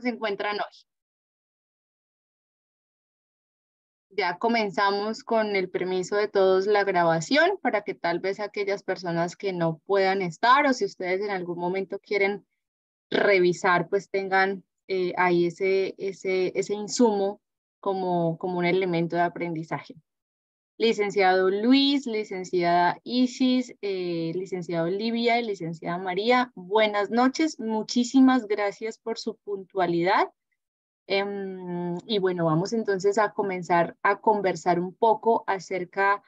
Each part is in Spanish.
se encuentran hoy? Ya comenzamos con el permiso de todos la grabación para que tal vez aquellas personas que no puedan estar o si ustedes en algún momento quieren revisar, pues tengan ahí ese insumo como un elemento de aprendizaje. Licenciado Luis, licenciada Isis, licenciado Olivia y licenciada María, buenas noches. Muchísimas gracias por su puntualidad. Y bueno, vamos entonces a comenzar a conversar un poco acerca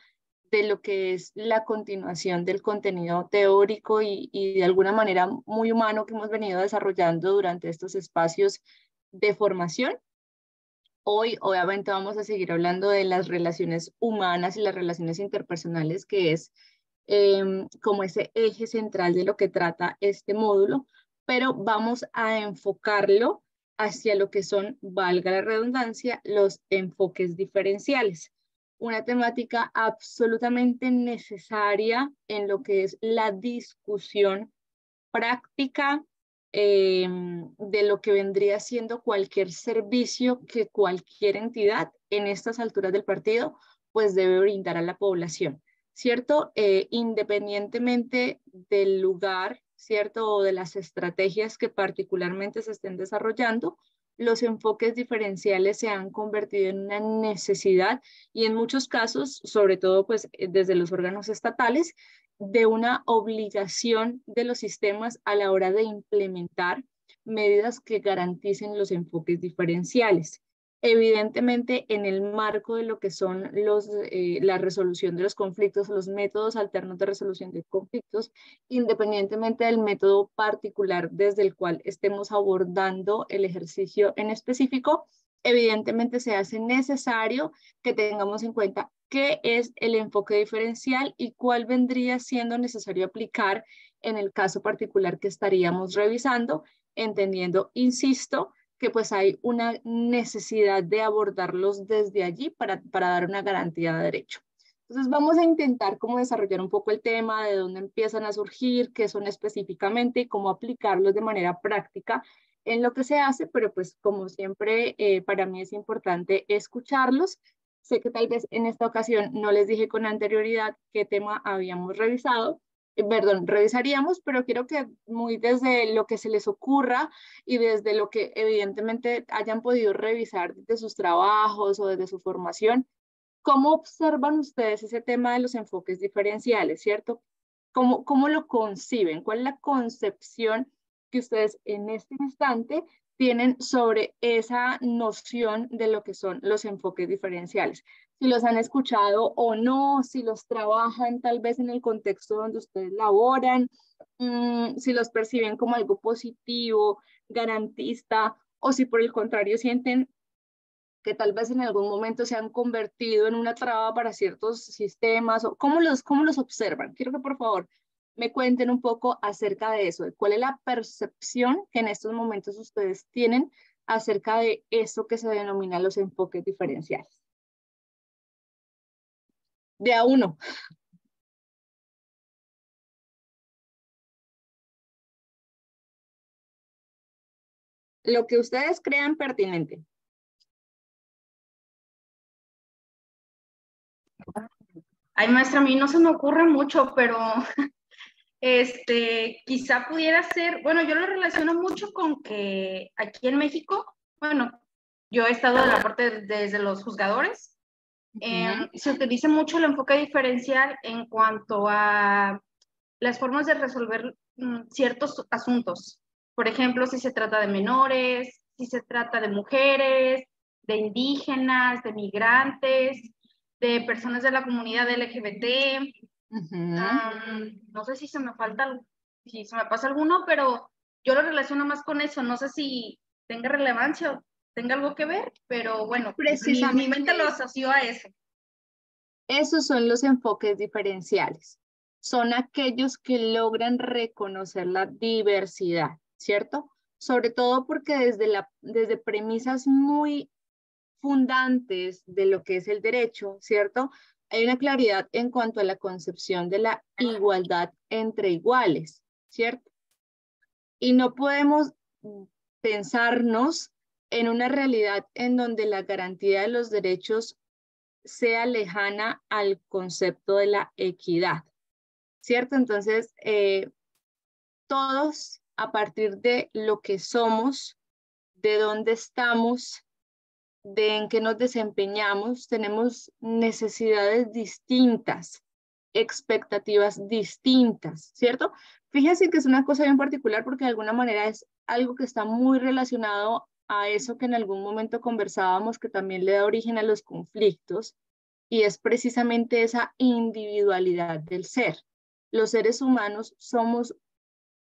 de lo que es la continuación del contenido teórico y de alguna manera muy humano que hemos venido desarrollando durante estos espacios de formación. Hoy, obviamente, vamos a seguir hablando de las relaciones humanas y las relaciones interpersonales, que es como ese eje central de lo que trata este módulo, pero vamos a enfocarlo hacia lo que son, valga la redundancia, los enfoques diferenciales. Una temática absolutamente necesaria en lo que es la discusión práctica de lo que vendría siendo cualquier servicio que cualquier entidad en estas alturas del partido pues debe brindar a la población, ¿cierto? Independientemente del lugar, ¿cierto? O de las estrategias que particularmente se estén desarrollando, los enfoques diferenciales se han convertido en una necesidad y en muchos casos, sobre todo pues desde los órganos estatales, de una obligación de los sistemas a la hora de implementar medidas que garanticen los enfoques diferenciales. Evidentemente, en el marco de lo que son la resolución de los conflictos, los métodos alternos de resolución de conflictos, independientemente del método particular desde el cual estemos abordando el ejercicio en específico, evidentemente se hace necesario que tengamos en cuenta qué es el enfoque diferencial y cuál vendría siendo necesario aplicar en el caso particular que estaríamos revisando, entendiendo, insisto, que pues hay una necesidad de abordarlos desde allí para dar una garantía de derecho. Entonces vamos a intentar cómo desarrollar un poco el tema, de dónde empiezan a surgir, qué son específicamente y cómo aplicarlos de manera práctica en lo que se hace, pero pues como siempre para mí es importante escucharlos. Sé que tal vez en esta ocasión no les dije con anterioridad qué tema habíamos revisado, perdón, revisaríamos, pero quiero que muy desde lo que se les ocurra y desde lo que evidentemente hayan podido revisar desde sus trabajos o desde su formación, ¿cómo observan ustedes ese tema de los enfoques diferenciales, cierto? ¿Cómo lo conciben? ¿Cuál es la concepción que ustedes en este instante tienen sobre esa noción de lo que son los enfoques diferenciales? Si los han escuchado o no, si los trabajan tal vez en el contexto donde ustedes laboran, si los perciben como algo positivo, garantista, o si por el contrario sienten que tal vez en algún momento se han convertido en una traba para ciertos sistemas, o cómo los observan. Quiero que por favor me cuenten un poco acerca de eso, de cuál es la percepción que en estos momentos ustedes tienen acerca de eso que se denomina los enfoques diferenciales. De a uno. Lo que ustedes crean pertinente. Ay, maestra, a mí no se me ocurre mucho, pero quizá pudiera ser, bueno, yo lo relaciono mucho con que aquí en México, bueno, yo he estado en la parte desde los juzgadores, se utiliza mucho el enfoque diferencial en cuanto a las formas de resolver ciertos asuntos. Por ejemplo, si se trata de menores, si se trata de mujeres, de indígenas, de migrantes, de personas de la comunidad LGBT. No sé si se me falta, si se me pasa alguno, pero yo lo relaciono más con eso. No sé si tenga relevancia o tenga algo que ver, pero bueno, mi mente lo asoció a eso. Esos son los enfoques diferenciales. Son aquellos que logran reconocer la diversidad, ¿cierto? Sobre todo porque desde premisas muy fundantes de lo que es el derecho, ¿cierto? Hay una claridad en cuanto a la concepción de la igualdad entre iguales, ¿cierto? Y no podemos pensarnos en una realidad en donde la garantía de los derechos sea lejana al concepto de la equidad, ¿cierto? Entonces, todos a partir de lo que somos, de dónde estamos, de en qué nos desempeñamos, tenemos necesidades distintas, expectativas distintas, ¿cierto? Fíjense que es una cosa bien particular porque de alguna manera es algo que está muy relacionado a eso que en algún momento conversábamos, que también le da origen a los conflictos, y es precisamente esa individualidad del ser. Los seres humanos somos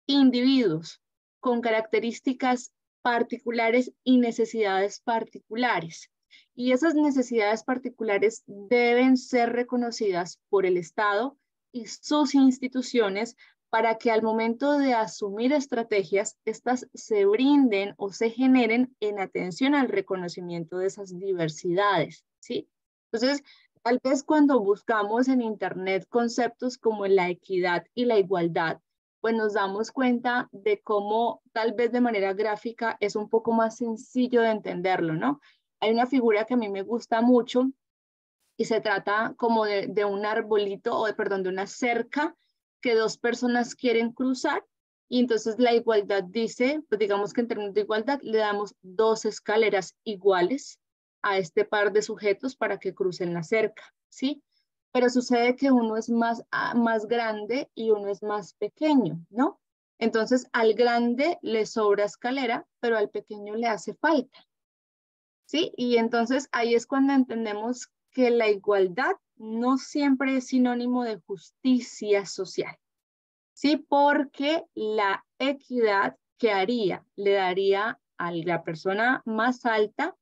individuos con características particulares y necesidades particulares. Y esas necesidades particulares deben ser reconocidas por el Estado y sus instituciones para que al momento de asumir estrategias, estas se brinden o se generen en atención al reconocimiento de esas diversidades, ¿sí? Entonces, tal vez cuando buscamos en Internet conceptos como la equidad y la igualdad, pues nos damos cuenta de cómo tal vez de manera gráfica es un poco más sencillo de entenderlo, ¿no? Hay una figura que a mí me gusta mucho y se trata como de un arbolito, o perdón, de una cerca que dos personas quieren cruzar y entonces la igualdad dice, pues digamos que en términos de igualdad le damos dos escaleras iguales a este par de sujetos para que crucen la cerca, ¿sí? Pero sucede que uno es más grande y uno es más pequeño, ¿no? Entonces al grande le sobra escalera, pero al pequeño le hace falta, ¿sí? Y entonces ahí es cuando entendemos que la igualdad no siempre es sinónimo de justicia social, ¿sí? Porque la equidad, ¿qué haría? Le daría a la persona más alta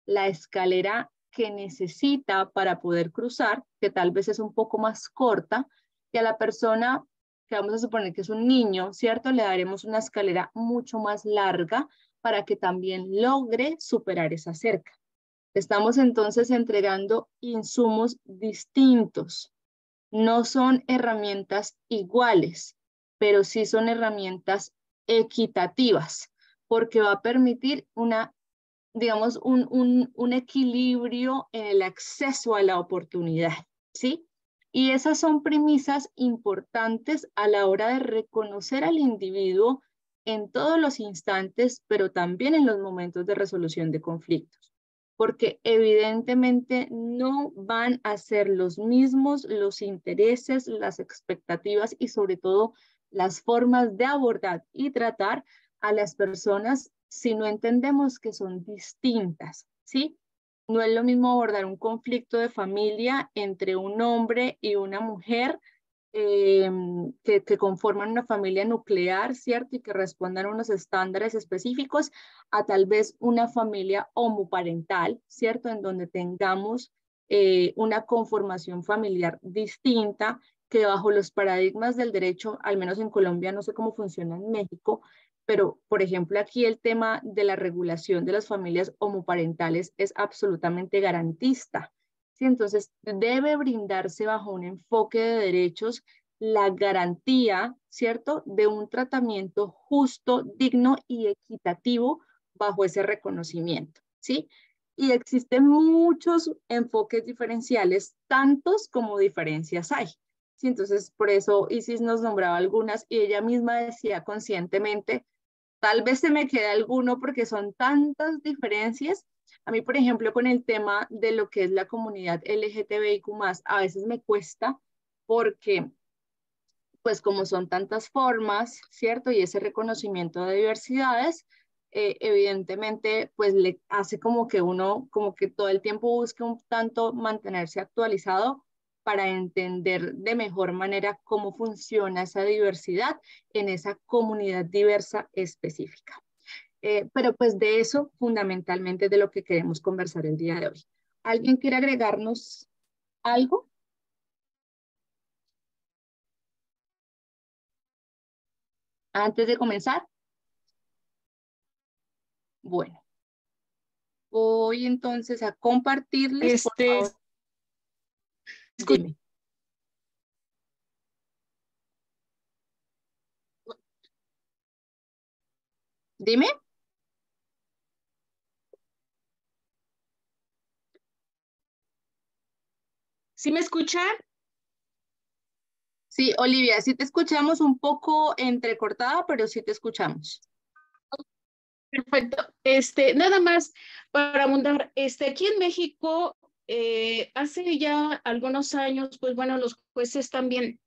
la escalera que necesita para poder cruzar, que tal vez es un poco más corta, y a la persona que vamos a suponer que es un niño, ¿cierto? Le daremos una escalera mucho más larga para que también logre superar esa cerca. Estamos entonces entregando insumos distintos. No son herramientas iguales, pero sí son herramientas equitativas, porque va a permitir digamos, un equilibrio en el acceso a la oportunidad, ¿sí? Y esas son premisas importantes a la hora de reconocer al individuo en todos los instantes, pero también en los momentos de resolución de conflictos, porque evidentemente no van a ser los mismos los intereses, las expectativas y sobre todo las formas de abordar y tratar a las personas si no entendemos que son distintas, ¿sí? No es lo mismo abordar un conflicto de familia entre un hombre y una mujer eh, que conforman una familia nuclear, ¿cierto? Y que respondan a unos estándares específicos, a tal vez una familia homoparental, ¿cierto? En donde tengamos una conformación familiar distinta, que bajo los paradigmas del derecho, al menos en Colombia, no sé cómo funciona en México, pero por ejemplo aquí el tema de la regulación de las familias homoparentales es absolutamente garantista. ¿Sí? Entonces debe brindarse bajo un enfoque de derechos la garantía, ¿cierto?, de un tratamiento justo, digno y equitativo bajo ese reconocimiento, ¿sí? Y existen muchos enfoques diferenciales, tantos como diferencias hay. Sí, entonces, por eso Isis nos nombraba algunas y ella misma decía conscientemente, tal vez se me quede alguno porque son tantas diferencias. A mí, por ejemplo, con el tema de lo que es la comunidad LGTBIQ+, a veces me cuesta porque, pues como son tantas formas, ¿cierto? Y ese reconocimiento de diversidades, evidentemente, pues le hace como que uno, como que todo el tiempo busque un tanto mantenerse actualizado para entender de mejor manera cómo funciona esa diversidad en esa comunidad diversa específica. Pero pues de eso fundamentalmente es de lo que queremos conversar el día de hoy. ¿Alguien quiere agregarnos algo antes de comenzar? Bueno, voy entonces a compartirles, por Este, favor. Dime, dime. ¿Sí me escuchan? Sí, Olivia, sí te escuchamos un poco entrecortada, pero sí te escuchamos. Perfecto. Nada más para abundar, aquí en México, hace ya algunos años, pues bueno, los jueces también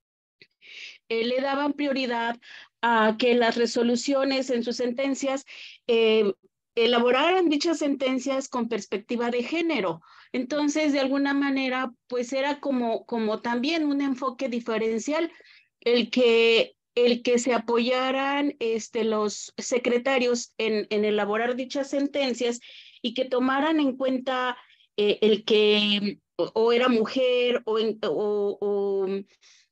le daban prioridad a que las resoluciones en sus sentencias elaboraran dichas sentencias con perspectiva de género. Entonces, de alguna manera, pues era como también un enfoque diferencial el que se apoyaran los secretarios en elaborar dichas sentencias y que tomaran en cuenta el que o era mujer o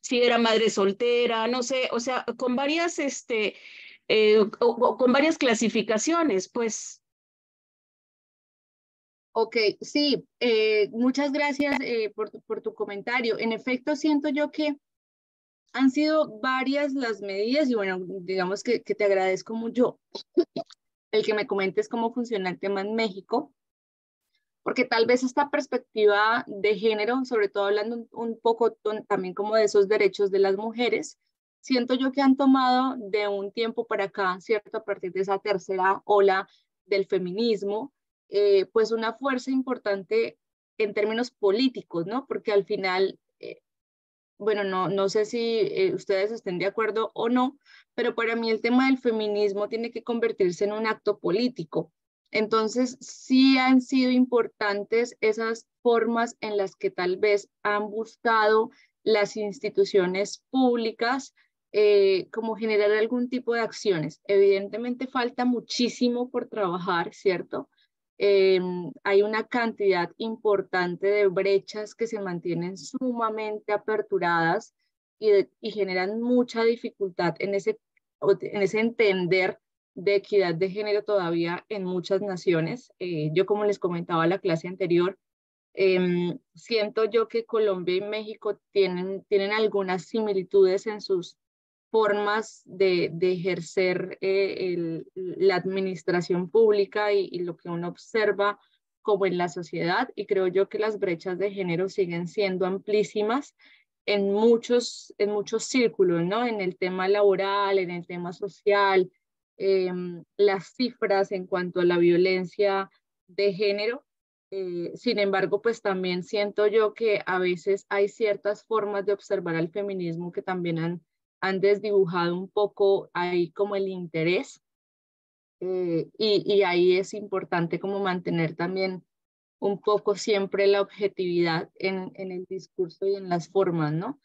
si era madre soltera, no sé, o sea, con varias, con varias clasificaciones, pues. Ok, sí, muchas gracias por tu comentario. En efecto, siento yo que han sido varias las medidas y bueno, digamos que te agradezco mucho el que me comentes cómo funciona el tema en México, porque tal vez esta perspectiva de género, sobre todo hablando un poco también como de esos derechos de las mujeres, siento yo que han tomado de un tiempo para acá, ¿cierto? A partir de esa tercera ola del feminismo, pues una fuerza importante en términos políticos, ¿no? Porque al final, bueno, no sé si ustedes estén de acuerdo o no, pero para mí el tema del feminismo tiene que convertirse en un acto político. Entonces, sí han sido importantes esas formas en las que tal vez han buscado las instituciones públicas como generar algún tipo de acciones. Evidentemente falta muchísimo por trabajar, ¿cierto? eh, Hay una cantidad importante de brechas que se mantienen sumamente aperturadas y generan mucha dificultad en ese entender de equidad de género todavía en muchas naciones. Yo, como les comentaba en la clase anterior, siento yo que Colombia y México tienen algunas similitudes en sus formas de ejercer la administración pública y lo que uno observa como en la sociedad. Y creo yo que las brechas de género siguen siendo amplísimas en muchos círculos, ¿no? En el tema laboral, en el tema social, las cifras en cuanto a la violencia de género. Sin embargo, pues también siento yo que a veces hay ciertas formas de observar al feminismo que también han desdibujado un poco ahí como el interés y ahí es importante como mantener también un poco siempre la objetividad en el discurso y en las formas, ¿no?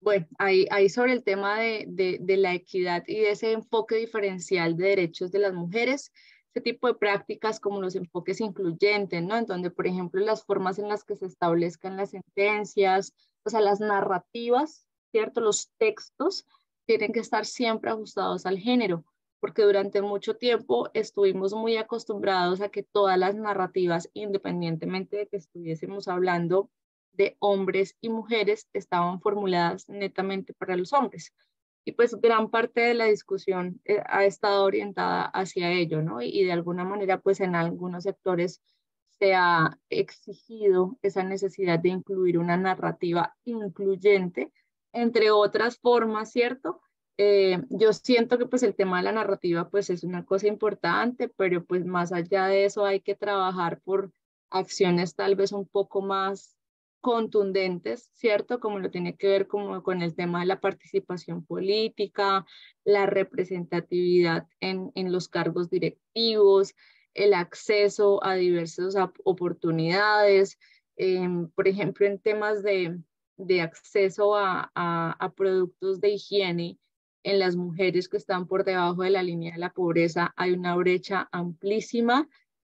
Bueno, ahí sobre el tema de la equidad y de ese enfoque diferencial de derechos de las mujeres, ese tipo de prácticas como los enfoques incluyentes, ¿no? En donde, por ejemplo, las formas en las que se establezcan las sentencias, o sea, las narrativas, ¿cierto? Los textos tienen que estar siempre ajustados al género, porque durante mucho tiempo estuvimos muy acostumbrados a que todas las narrativas, independientemente de que estuviésemos hablando de hombres y mujeres estaban formuladas netamente para los hombres. Y pues gran parte de la discusión ha estado orientada hacia ello, ¿no? Y de alguna manera, pues en algunos sectores se ha exigido esa necesidad de incluir una narrativa incluyente, entre otras formas, ¿cierto? Yo siento que pues el tema de la narrativa pues es una cosa importante, pero pues más allá de eso hay que trabajar por acciones tal vez un poco más contundentes, ¿cierto? Como lo tiene que ver como con el tema de la participación política, la representatividad en los cargos directivos, el acceso a diversas oportunidades, por ejemplo, en temas de acceso a productos de higiene. En las mujeres que están por debajo de la línea de la pobreza hay una brecha amplísima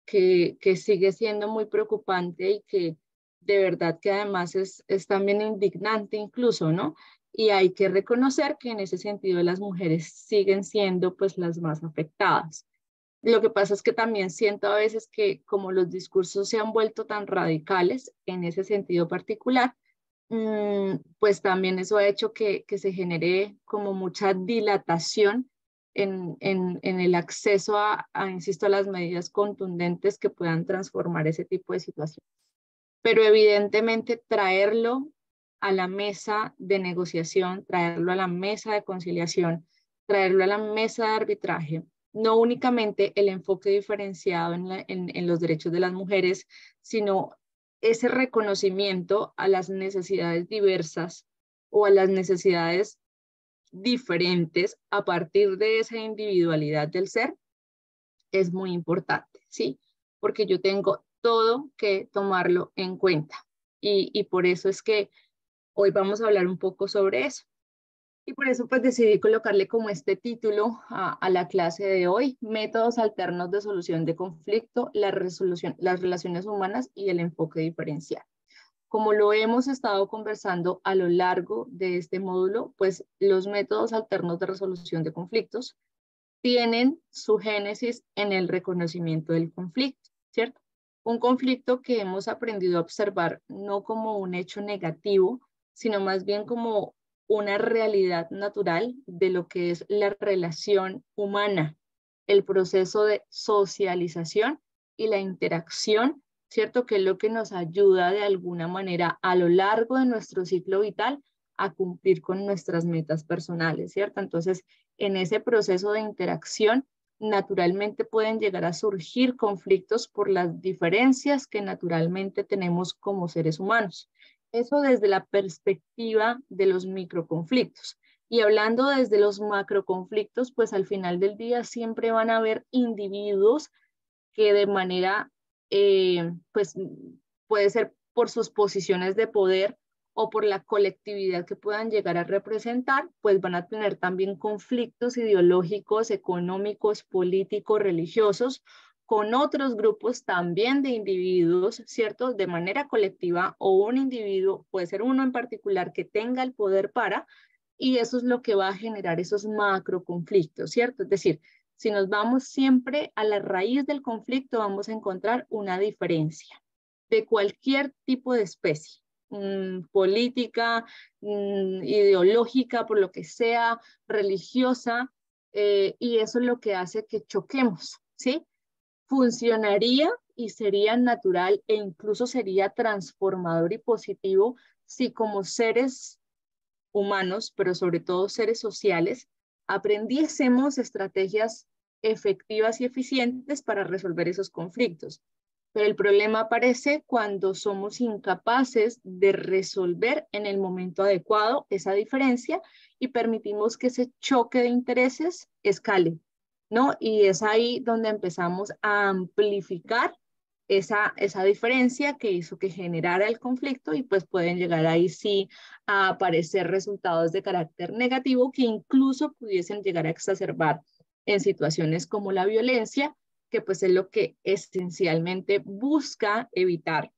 que sigue siendo muy preocupante y que de verdad que además es también indignante incluso, ¿no? Y hay que reconocer que en ese sentido las mujeres siguen siendo pues las más afectadas. Lo que pasa es que también siento a veces que como los discursos se han vuelto tan radicales en ese sentido particular, pues también eso ha hecho que se genere como mucha dilatación en el acceso insisto, a las medidas contundentes que puedan transformar ese tipo de situaciones. Pero evidentemente traerlo a la mesa de negociación, traerlo a la mesa de conciliación, traerlo a la mesa de arbitraje, no únicamente el enfoque diferenciado en los derechos de las mujeres, sino ese reconocimiento a las necesidades diversas o a las necesidades diferentes a partir de esa individualidad del ser, es muy importante, ¿sí? Porque yo tengo todo que tomarlo en cuenta. Y por eso es que hoy vamos a hablar un poco sobre eso. Y por eso pues decidí colocarle como este título a la clase de hoy: métodos alternos de solución de conflicto, las relaciones humanas y el enfoque diferencial. Como lo hemos estado conversando a lo largo de este módulo, pues los métodos alternos de resolución de conflictos tienen su génesis en el reconocimiento del conflicto, ¿cierto? Un conflicto que hemos aprendido a observar no como un hecho negativo, sino más bien como una realidad natural de lo que es la relación humana, el proceso de socialización y la interacción, ¿cierto? Que es lo que nos ayuda de alguna manera a lo largo de nuestro ciclo vital a cumplir con nuestras metas personales, ¿cierto? Entonces, en ese proceso de interacción, naturalmente pueden llegar a surgir conflictos por las diferencias que naturalmente tenemos como seres humanos. Eso desde la perspectiva de los microconflictos. Y hablando desde los macroconflictos, pues al final del día siempre van a haber individuos que de manera, pues puede ser por sus posiciones de poder o por la colectividad que puedan llegar a representar, pues van a tener también conflictos ideológicos, económicos, políticos, religiosos, con otros grupos también de individuos, ¿cierto? De manera colectiva, o un individuo, puede ser uno en particular, que tenga el poder para, y eso es lo que va a generar esos macro conflictos, ¿cierto? Es decir, si nos vamos siempre a la raíz del conflicto, vamos a encontrar una diferencia de cualquier tipo de especie, política, ideológica, por lo que sea, religiosa, y eso es lo que hace que choquemos, ¿sí? Funcionaría y sería natural e incluso sería transformador y positivo si como seres humanos, pero sobre todo seres sociales, aprendiésemos estrategias efectivas y eficientes para resolver esos conflictos. Pero el problema aparece cuando somos incapaces de resolver en el momento adecuado esa diferencia y permitimos que ese choque de intereses escale, ¿no? Y es ahí donde empezamos a amplificar esa diferencia que hizo que generara el conflicto, y pues pueden llegar ahí sí a aparecer resultados de carácter negativo que incluso pudiesen llegar a exacerbar en situaciones como la violencia, que pues es lo que esencialmente busca evitar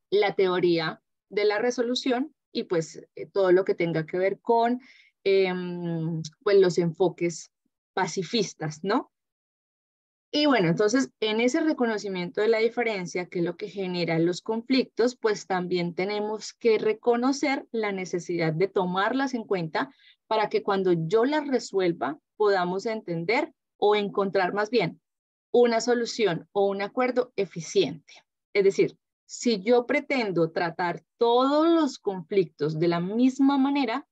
la teoría de la resolución y pues todo lo que tenga que ver con pues los enfoques pacifistas, ¿no? Y bueno, entonces en ese reconocimiento de la diferencia, que es lo que genera los conflictos, pues también tenemos que reconocer la necesidad de tomarlas en cuenta para que cuando yo las resuelva podamos entender o encontrar más bien una solución o un acuerdo eficiente. Es decir, si yo pretendo tratar todos los conflictos de la misma manera,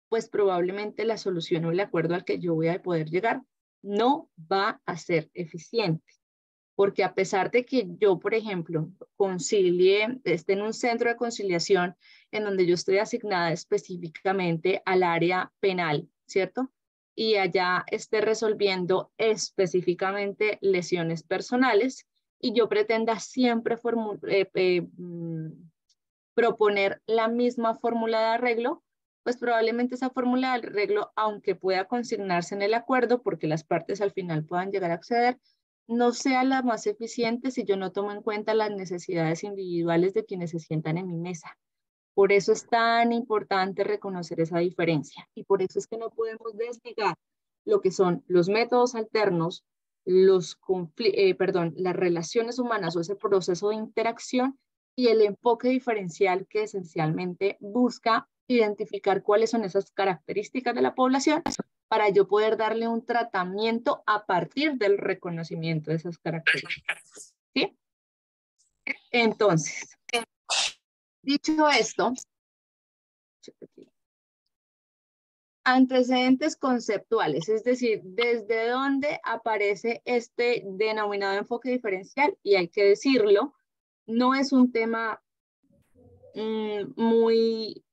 pues probablemente la solución o el acuerdo al que yo voy a poder llegar no va a ser eficiente. Porque a pesar de que yo, por ejemplo, esté en un centro de conciliación en donde yo estoy asignada específicamente al área penal, ¿cierto? Y allá esté resolviendo específicamente lesiones personales y yo pretenda siempre proponer la misma fórmula de arreglo, pues probablemente esa fórmula de arreglo, aunque pueda consignarse en el acuerdo, porque las partes al final puedan llegar a acceder, no sea la más eficiente si yo no tomo en cuenta las necesidades individuales de quienes se sientan en mi mesa. Por eso es tan importante reconocer esa diferencia y por eso es que no podemos desligar lo que son los métodos alternos, las relaciones humanas o ese proceso de interacción y el enfoque diferencial que esencialmente busca identificar cuáles son esas características de la población para yo poder darle un tratamiento a partir del reconocimiento de esas características. ¿Sí? Entonces, dicho esto, antecedentes conceptuales, es decir, desde dónde aparece este denominado enfoque diferencial, y hay que decirlo, no es un tema muy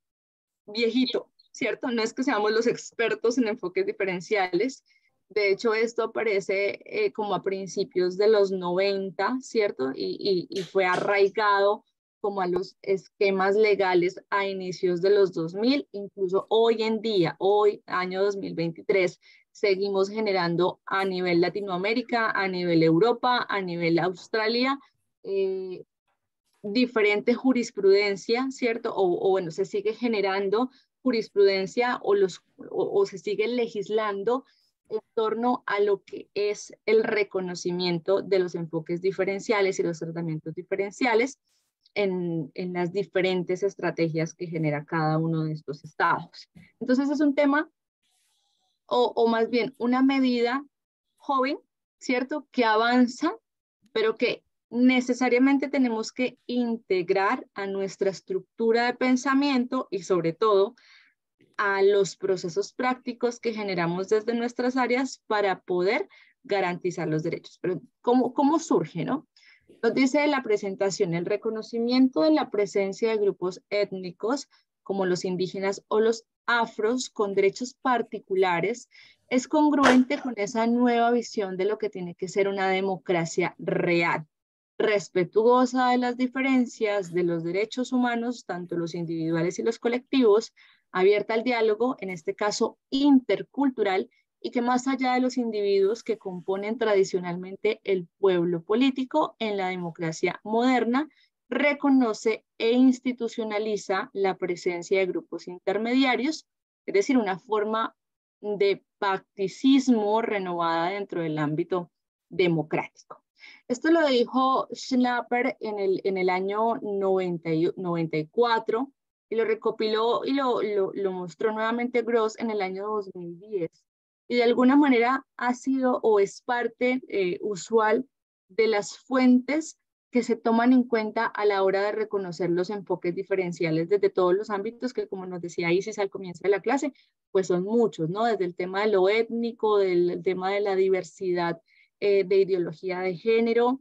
viejito, ¿cierto? No es que seamos los expertos en enfoques diferenciales. De hecho, esto aparece como a principios de los 90, ¿cierto? Y fue arraigado como a los esquemas legales a inicios de los 2000, incluso hoy en día, hoy, año 2023, seguimos generando a nivel Latinoamérica, a nivel Europa, a nivel Australia, diferente jurisprudencia, ¿cierto? O bueno, se sigue generando jurisprudencia o se sigue legislando en torno a lo que es el reconocimiento de los enfoques diferenciales y los tratamientos diferenciales en las diferentes estrategias que genera cada uno de estos estados. Entonces es un tema, o más bien una medida joven, ¿cierto? Que avanza, pero que necesariamente tenemos que integrar a nuestra estructura de pensamiento y sobre todo a los procesos prácticos que generamos desde nuestras áreas para poder garantizar los derechos. Pero ¿cómo surge, no? Nos dice la presentación, el reconocimiento de la presencia de grupos étnicos como los indígenas o los afros con derechos particulares es congruente con esa nueva visión de lo que tiene que ser una democracia real, respetuosa de las diferencias de los derechos humanos, tanto los individuales y los colectivos, abierta al diálogo, en este caso intercultural, y que más allá de los individuos que componen tradicionalmente el pueblo político en la democracia moderna, reconoce e institucionaliza la presencia de grupos intermediarios, es decir, una forma de pacticismo renovada dentro del ámbito democrático. Esto lo dijo Schnapper en el año 94 y lo recopiló y lo mostró nuevamente Gross en el año 2010. Y de alguna manera ha sido o es parte usual de las fuentes que se toman en cuenta a la hora de reconocer los enfoques diferenciales desde todos los ámbitos que, como nos decía Isis al comienzo de la clase, pues son muchos, ¿no? Desde el tema de lo étnico, del tema de la diversidad de ideología de género,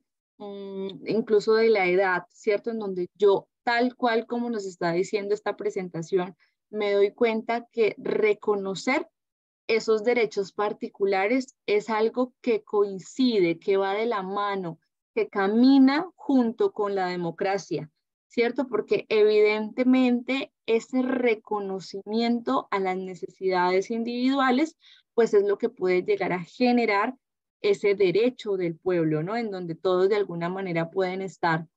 incluso de la edad, ¿cierto? En donde yo, tal cual como nos está diciendo esta presentación, me doy cuenta que reconocer esos derechos particulares es algo que coincide, que va de la mano, que camina junto con la democracia, ¿cierto? Porque evidentemente ese reconocimiento a las necesidades individuales, pues es lo que puede llegar a generar ese derecho del pueblo, ¿no? En donde todos de alguna manera pueden estar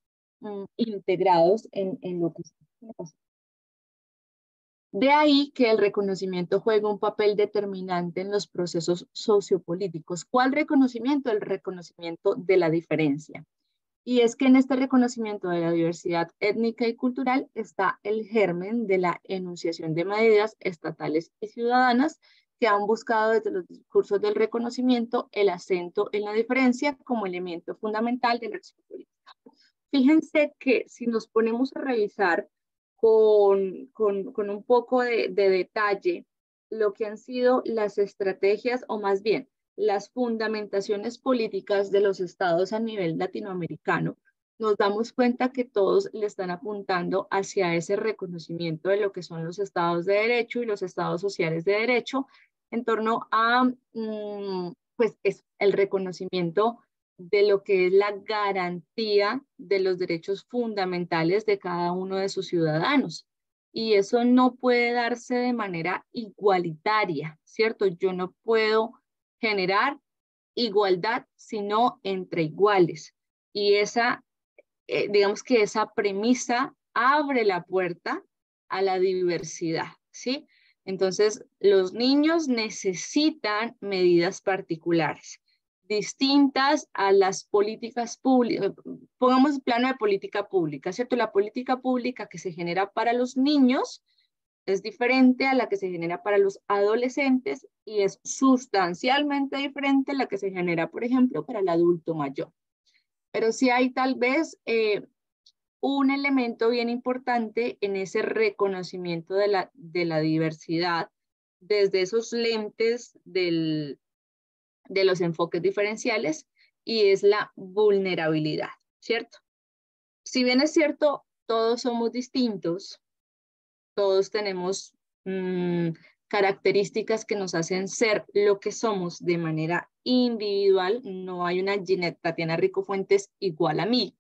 integrados en lo que está. De ahí que el reconocimiento juega un papel determinante en los procesos sociopolíticos. ¿Cuál reconocimiento? El reconocimiento de la diferencia. Y es que en este reconocimiento de la diversidad étnica y cultural está el germen de la enunciación de medidas estatales y ciudadanas que han buscado desde los discursos del reconocimiento el acento en la diferencia como elemento fundamental de la acción política. Fíjense que si nos ponemos a revisar con un poco de detalle lo que han sido las estrategias, o más bien las fundamentaciones políticas de los estados a nivel latinoamericano, nos damos cuenta que todos le están apuntando hacia ese reconocimiento de lo que son los estados de derecho y los estados sociales de derecho en torno a pues es el reconocimiento de lo que es la garantía de los derechos fundamentales de cada uno de sus ciudadanos. Y eso no puede darse de manera igualitaria, ¿cierto? Yo no puedo generar igualdad sino entre iguales. Y esa, digamos que esa premisa abre la puerta a la diversidad, ¿sí? Entonces, los niños necesitan medidas particulares distintas a las políticas públicas, pongamos plano de política pública, ¿cierto? La política pública que se genera para los niños es diferente a la que se genera para los adolescentes y es sustancialmente diferente a la que se genera, por ejemplo, para el adulto mayor. Pero sí hay tal vez un elemento bien importante en ese reconocimiento de la diversidad desde esos lentes de los enfoques diferenciales, y es la vulnerabilidad, ¿cierto? Si bien es cierto, todos somos distintos, todos tenemos características que nos hacen ser lo que somos de manera individual. No hay una Ginette Tatiana Rico Fuentes igual a mí.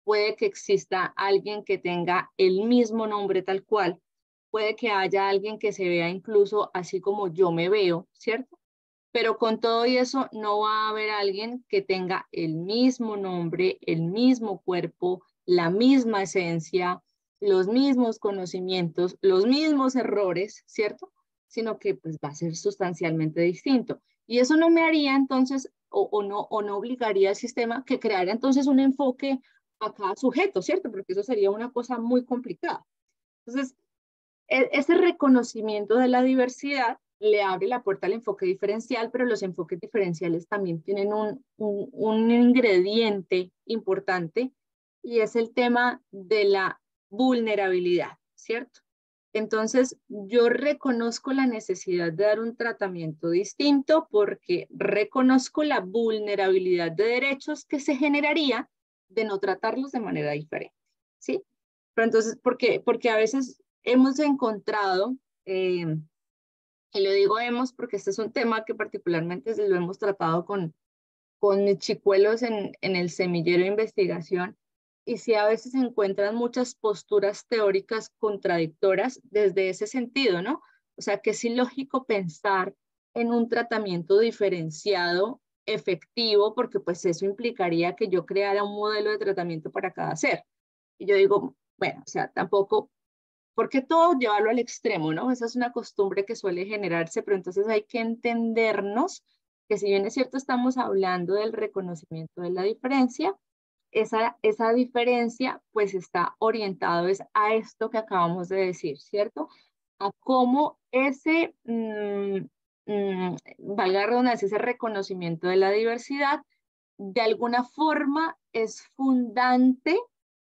Puede que exista alguien que tenga el mismo nombre tal cual. Puede que haya alguien que se vea incluso así como yo me veo, ¿cierto? Pero con todo y eso no va a haber alguien que tenga el mismo nombre, el mismo cuerpo, la misma esencia, los mismos conocimientos, los mismos errores, ¿cierto? Sino que pues va a ser sustancialmente distinto. Y eso no me haría entonces, o no obligaría al sistema que creara entonces un enfoque a cada sujeto, ¿cierto? Porque eso sería una cosa muy complicada. Entonces, ese reconocimiento de la diversidad le abre la puerta al enfoque diferencial, pero los enfoques diferenciales también tienen un ingrediente importante, y es el tema de la vulnerabilidad, ¿cierto? Entonces, yo reconozco la necesidad de dar un tratamiento distinto porque reconozco la vulnerabilidad de derechos que se generaría de no tratarlos de manera diferente, ¿sí? Pero entonces, ¿por qué? Porque a veces hemos encontrado, y lo digo hemos porque este es un tema que particularmente lo hemos tratado con chicuelos en el semillero de investigación, y sí a veces se encuentran muchas posturas teóricas contradictorias desde ese sentido, ¿no? O sea, que es ilógico pensar en un tratamiento diferenciado, efectivo, porque pues eso implicaría que yo creara un modelo de tratamiento para cada ser. Y yo digo, bueno, o sea, tampoco, porque todo llevarlo al extremo, ¿no? Esa es una costumbre que suele generarse, pero entonces hay que entendernos que si bien es cierto estamos hablando del reconocimiento de la diferencia, esa diferencia pues está orientado es a esto que acabamos de decir, ¿cierto? A cómo valga la redundancia, ese reconocimiento de la diversidad de alguna forma es fundante,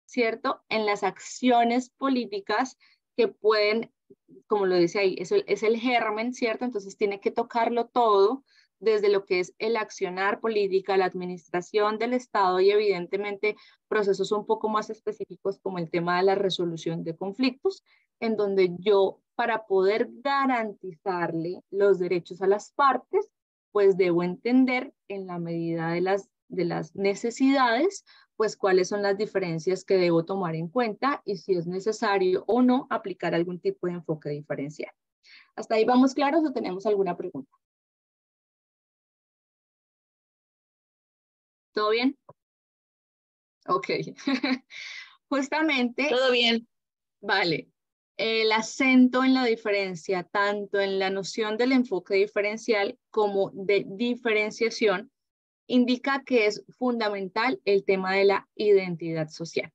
¿cierto? En las acciones políticas que pueden, como lo dice ahí, es el germen, ¿cierto? Entonces tiene que tocarlo todo, desde lo que es el accionar política, la administración del Estado y evidentemente procesos un poco más específicos como el tema de la resolución de conflictos, en donde yo, para poder garantizarle los derechos a las partes, pues debo entender en la medida de las necesidades, pues cuáles son las diferencias que debo tomar en cuenta y si es necesario o no aplicar algún tipo de enfoque diferencial. ¿Hasta ahí vamos claros o tenemos alguna pregunta? ¿Todo bien? Ok. Justamente. Todo bien. Vale. El acento en la diferencia, tanto en la noción del enfoque diferencial como de diferenciación, indica que es fundamental el tema de la identidad social.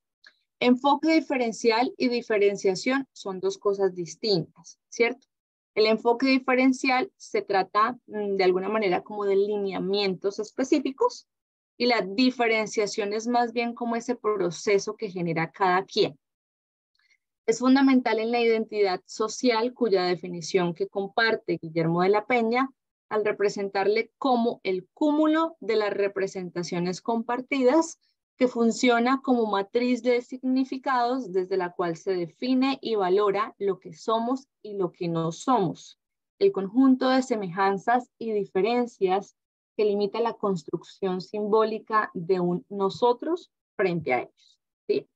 Enfoque diferencial y diferenciación son dos cosas distintas, ¿cierto? El enfoque diferencial se trata de alguna manera como de lineamientos específicos, y la diferenciación es más bien como ese proceso que genera cada quien. Es fundamental en la identidad social, cuya definición que comparte Guillermo de la Peña al representarle como el cúmulo de las representaciones compartidas, que funciona como matriz de significados desde la cual se define y valora lo que somos y lo que no somos, el conjunto de semejanzas y diferencias que limita la construcción simbólica de un nosotros frente a ellos, ¿sí?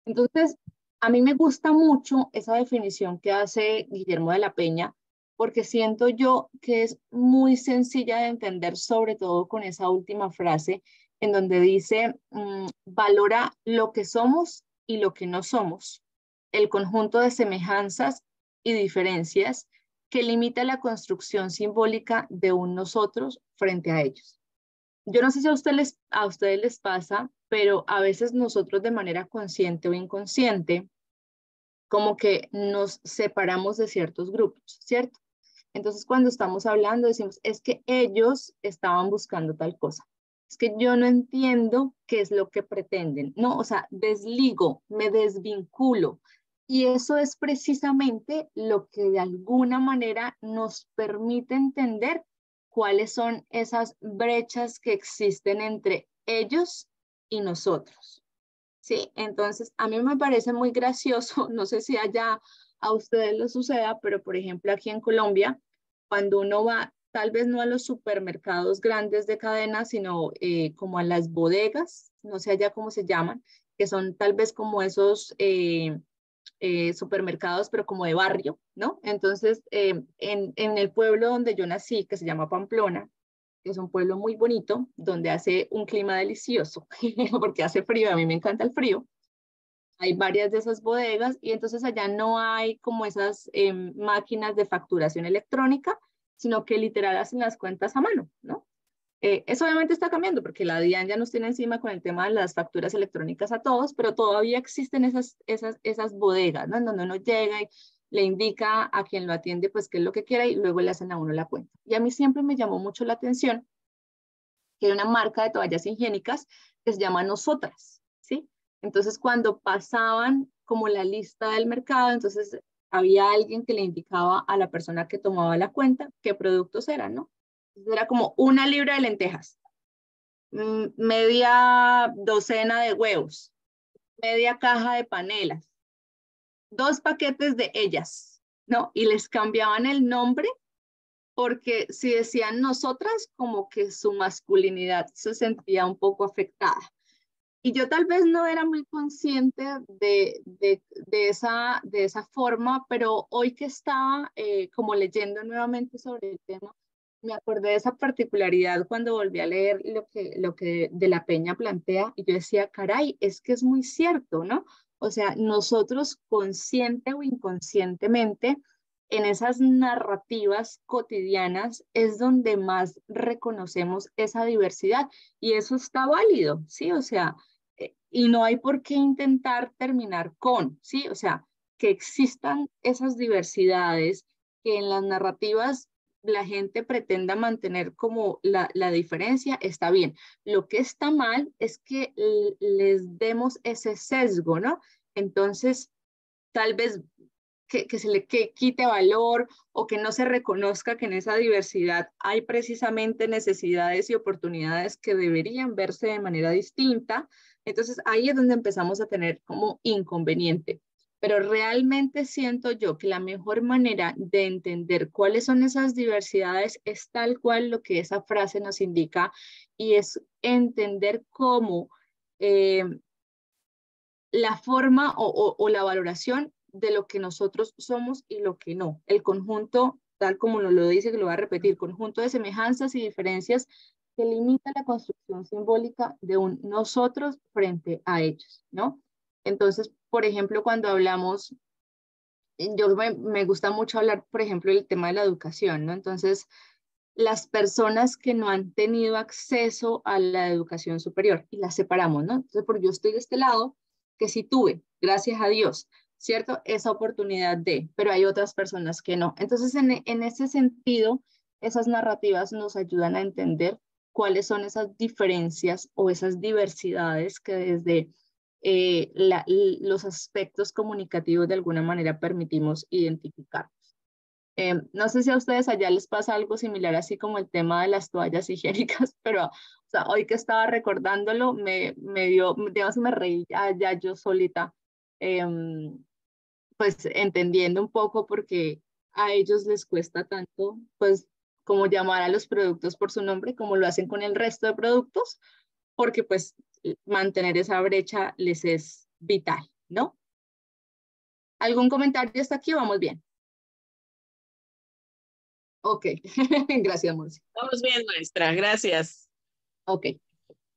Entonces, a mí me gusta mucho esa definición que hace Guillermo de la Peña, porque siento yo que es muy sencilla de entender, sobre todo con esa última frase en donde dice, valora lo que somos y lo que no somos, el conjunto de semejanzas y diferencias que limita la construcción simbólica de un nosotros frente a ellos. Yo no sé si a ustedes les pasa, pero a veces nosotros de manera consciente o inconsciente como que nos separamos de ciertos grupos, ¿cierto? Entonces, cuando estamos hablando, decimos, es que ellos estaban buscando tal cosa. Es que yo no entiendo qué es lo que pretenden. No, o sea, desligo, me desvinculo. Y eso es precisamente lo que de alguna manera nos permite entender cuáles son esas brechas que existen entre ellos y nosotros. Sí, entonces a mí me parece muy gracioso, no sé si allá a ustedes les suceda, pero por ejemplo aquí en Colombia, cuando uno va, tal vez no a los supermercados grandes de cadena, sino como a las bodegas, no sé allá cómo se llaman, que son tal vez como esos supermercados, pero como de barrio, ¿no? Entonces, en el pueblo donde yo nací, que se llama Pamplona, que es un pueblo muy bonito, donde hace un clima delicioso, porque hace frío, a mí me encanta el frío. Hay varias de esas bodegas y entonces allá no hay como esas máquinas de facturación electrónica, sino que literal hacen las cuentas a mano, ¿no? Eso obviamente está cambiando porque la DIAN ya nos tiene encima con el tema de las facturas electrónicas a todos, pero todavía existen esas bodegas, ¿no? En donde uno llega y le indica a quien lo atiende pues qué es lo que quiera y luego le hacen a uno la cuenta. Y a mí siempre me llamó mucho la atención que hay una marca de toallas higiénicas que se llama Nosotras, ¿sí? Entonces cuando pasaban como la lista del mercado, entonces había alguien que le indicaba a la persona que tomaba la cuenta qué productos eran, ¿no? Entonces era como 1 libra de lentejas, media docena de huevos, media caja de panelas, 2 paquetes de ellas, ¿no? Y les cambiaban el nombre porque si decían nosotras, como que su masculinidad se sentía un poco afectada. Y yo tal vez no era muy consciente de esa forma, pero hoy que estaba como leyendo nuevamente sobre el tema, me acordé de esa particularidad cuando volví a leer lo que De la Peña plantea y yo decía, caray, es que es muy cierto, ¿no? O sea, nosotros consciente o inconscientemente en esas narrativas cotidianas es donde más reconocemos esa diversidad y eso está válido, ¿sí? O sea, y no hay por qué intentar terminar con, ¿sí? O sea, que existan esas diversidades, que en las narrativas la gente pretenda mantener como la diferencia, está bien. Lo que está mal es que les demos ese sesgo, ¿no? Entonces, tal vez que se le quite valor o que no se reconozca que en esa diversidad hay precisamente necesidades y oportunidades que deberían verse de manera distinta. Entonces ahí es donde empezamos a tener como inconveniente. Pero realmente siento yo que la mejor manera de entender cuáles son esas diversidades es tal cual lo que esa frase nos indica y es entender cómo la forma o la valoración de lo que nosotros somos y lo que no. El conjunto, tal como nos lo dice, que lo va a repetir, conjunto de semejanzas y diferencias que limita la construcción simbólica de un nosotros frente a ellos, ¿no? Entonces, por ejemplo, cuando hablamos, me gusta mucho hablar, por ejemplo, del tema de la educación, ¿no? Entonces, las personas que no han tenido acceso a la educación superior y las separamos, ¿no? Entonces, porque yo estoy de este lado, que sí tuve, gracias a Dios, ¿cierto? Esa oportunidad de, pero hay otras personas que no. Entonces, en ese sentido, esas narrativas nos ayudan a entender cuáles son esas diferencias o esas diversidades que desde los aspectos comunicativos de alguna manera permitimos identificar. No sé si a ustedes allá les pasa algo similar, así como el tema de las toallas higiénicas, pero o sea, hoy que estaba recordándolo, me dio, digamos, me reí ya yo solita, pues entendiendo un poco porque a ellos les cuesta tanto, pues, como llamar a los productos por su nombre, como lo hacen con el resto de productos, porque pues mantener esa brecha les es vital, ¿no? ¿Algún comentario hasta aquí? Vamos bien. Ok, gracias, Monse. Vamos bien, maestra, gracias. Ok.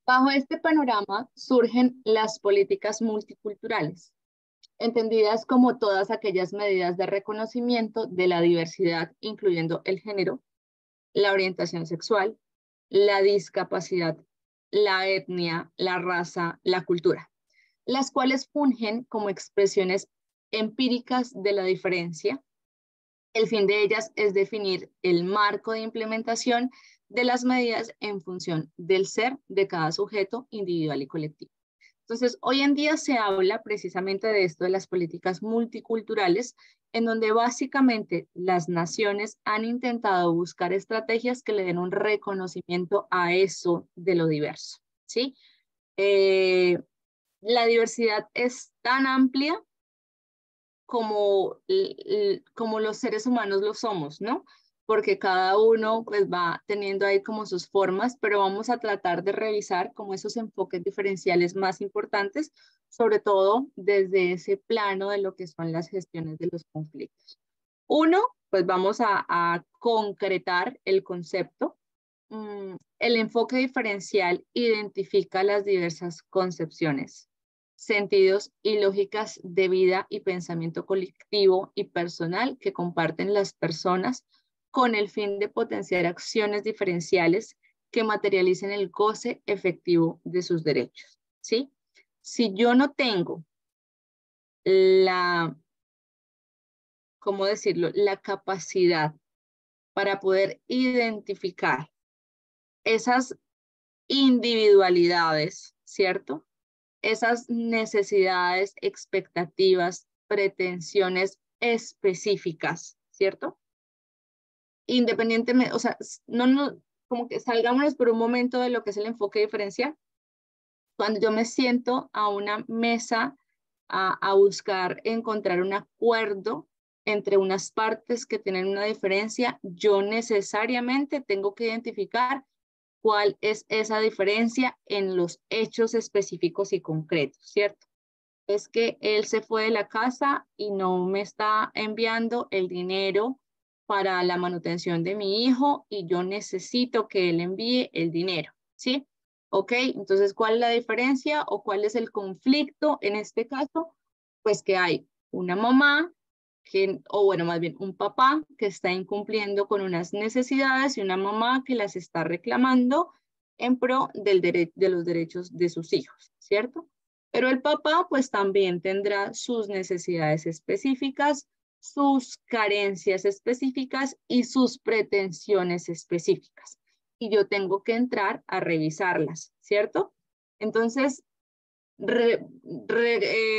Bajo este panorama surgen las políticas multiculturales, entendidas como todas aquellas medidas de reconocimiento de la diversidad, incluyendo el género, la orientación sexual, la discapacidad, la etnia, la raza, la cultura, las cuales fungen como expresiones empíricas de la diferencia. El fin de ellas es definir el marco de implementación de las medidas en función del ser de cada sujeto individual y colectivo. Entonces, hoy en día se habla precisamente de esto, de las políticas multiculturales, en donde básicamente las naciones han intentado buscar estrategias que le den un reconocimiento a eso de lo diverso, ¿sí? La diversidad es tan amplia como los seres humanos lo somos, ¿no? Porque cada uno pues va teniendo ahí como sus formas, pero vamos a tratar de revisar como esos enfoques diferenciales más importantes, sobre todo desde ese plano de lo que son las gestiones de los conflictos. Uno, pues vamos a concretar el concepto. El enfoque diferencial identifica las diversas concepciones, sentidos y lógicas de vida y pensamiento colectivo y personal que comparten las personas con el fin de potenciar acciones diferenciales que materialicen el goce efectivo de sus derechos, ¿sí? Si yo no tengo ¿cómo decirlo?, la capacidad para poder identificar esas individualidades, ¿cierto? Esas necesidades, expectativas, pretensiones específicas, ¿cierto? Independientemente, o sea, como que salgámonos por un momento de lo que es el enfoque diferencial. Cuando yo me siento a una mesa a buscar encontrar un acuerdo entre unas partes que tienen una diferencia, yo necesariamente tengo que identificar cuál es esa diferencia en los hechos específicos y concretos, ¿cierto? Es que él se fue de la casa y no me está enviando el dinero para la manutención de mi hijo y yo necesito que él envíe el dinero, ¿sí? Ok, entonces, ¿cuál es la diferencia o cuál es el conflicto en este caso? Pues que hay una mamá o bueno, más bien un papá que está incumpliendo con unas necesidades y una mamá que las está reclamando en pro de los derechos de sus hijos, ¿cierto? Pero el papá pues también tendrá sus necesidades específicas, sus carencias específicas y sus pretensiones específicas. Y yo tengo que entrar a revisarlas, ¿cierto? Entonces,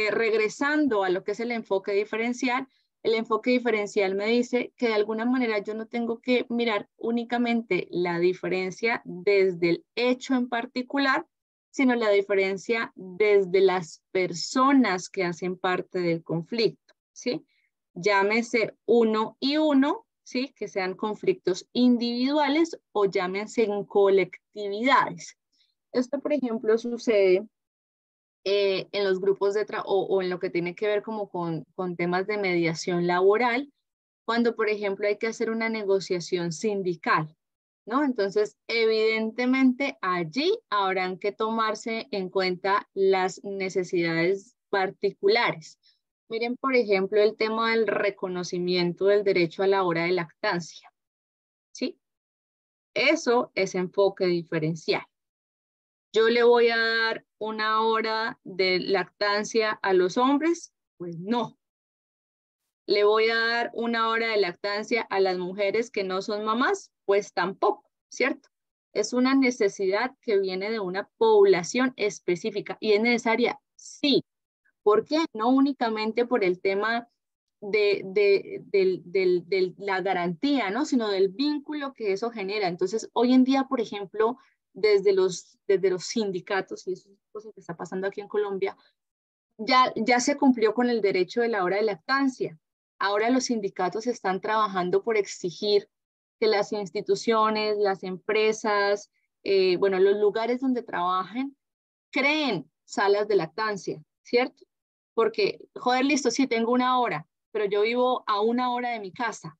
regresando a lo que es el enfoque diferencial me dice que de alguna manera yo no tengo que mirar únicamente la diferencia desde el hecho en particular, sino la diferencia desde las personas que hacen parte del conflicto, ¿sí? Llámese uno y uno, ¿sí? Que sean conflictos individuales o llámense en colectividades. Esto, por ejemplo, sucede en los grupos o en lo que tiene que ver como con temas de mediación laboral, cuando, por ejemplo, hay que hacer una negociación sindical, ¿no? Entonces, evidentemente, allí habrán que tomarse en cuenta las necesidades particulares. Miren, por ejemplo, el tema del reconocimiento del derecho a la hora de lactancia, ¿sí? Eso es enfoque diferencial. ¿Yo le voy a dar una hora de lactancia a los hombres? Pues no. ¿Le voy a dar una hora de lactancia a las mujeres que no son mamás? Pues tampoco, ¿cierto? Es una necesidad que viene de una población específica y es necesaria, sí. ¿Por qué? No únicamente por el tema de la garantía, ¿no? Sino del vínculo que eso genera. Entonces, hoy en día, por ejemplo, desde los sindicatos, y eso es cosa que está pasando aquí en Colombia, ya se cumplió con el derecho de la hora de lactancia. Ahora los sindicatos están trabajando por exigir que las instituciones, las empresas, bueno, los lugares donde trabajen, creen salas de lactancia, ¿cierto? Porque, joder, listo, sí, tengo una hora, pero yo vivo a una hora de mi casa,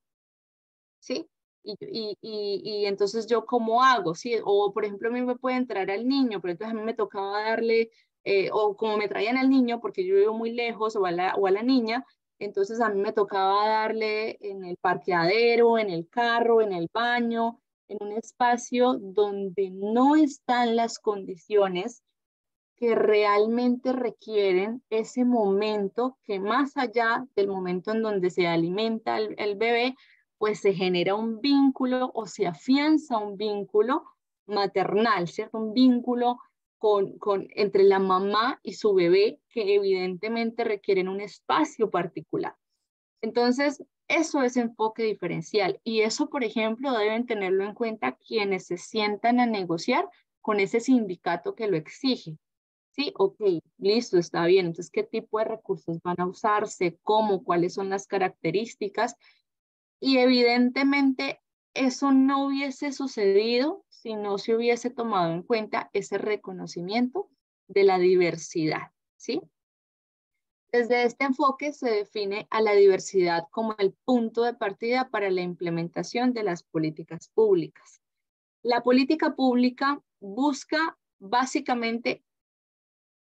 ¿sí? Y entonces yo, ¿cómo hago? ¿Sí? O, por ejemplo, a mí me puede entrar al niño, pero entonces a mí me tocaba darle, o como me traían al niño, porque yo vivo muy lejos, o a la niña, entonces a mí me tocaba darle en el parqueadero, en el carro, en el baño, en un espacio donde no están las condiciones que realmente requieren ese momento que más allá del momento en donde se alimenta el bebé, pues se genera un vínculo o se afianza un vínculo maternal, ¿cierto? Un vínculo entre la mamá y su bebé que evidentemente requieren un espacio particular. Entonces, eso es enfoque diferencial y eso, por ejemplo, deben tenerlo en cuenta quienes se sientan a negociar con ese sindicato que lo exige. Sí, ok, listo, está bien. Entonces, ¿qué tipo de recursos van a usarse? ¿Cómo? ¿Cuáles son las características? Y evidentemente eso no hubiese sucedido si no se hubiese tomado en cuenta ese reconocimiento de la diversidad, ¿sí? Desde este enfoque se define a la diversidad como el punto de partida para la implementación de las políticas públicas. La política pública busca básicamente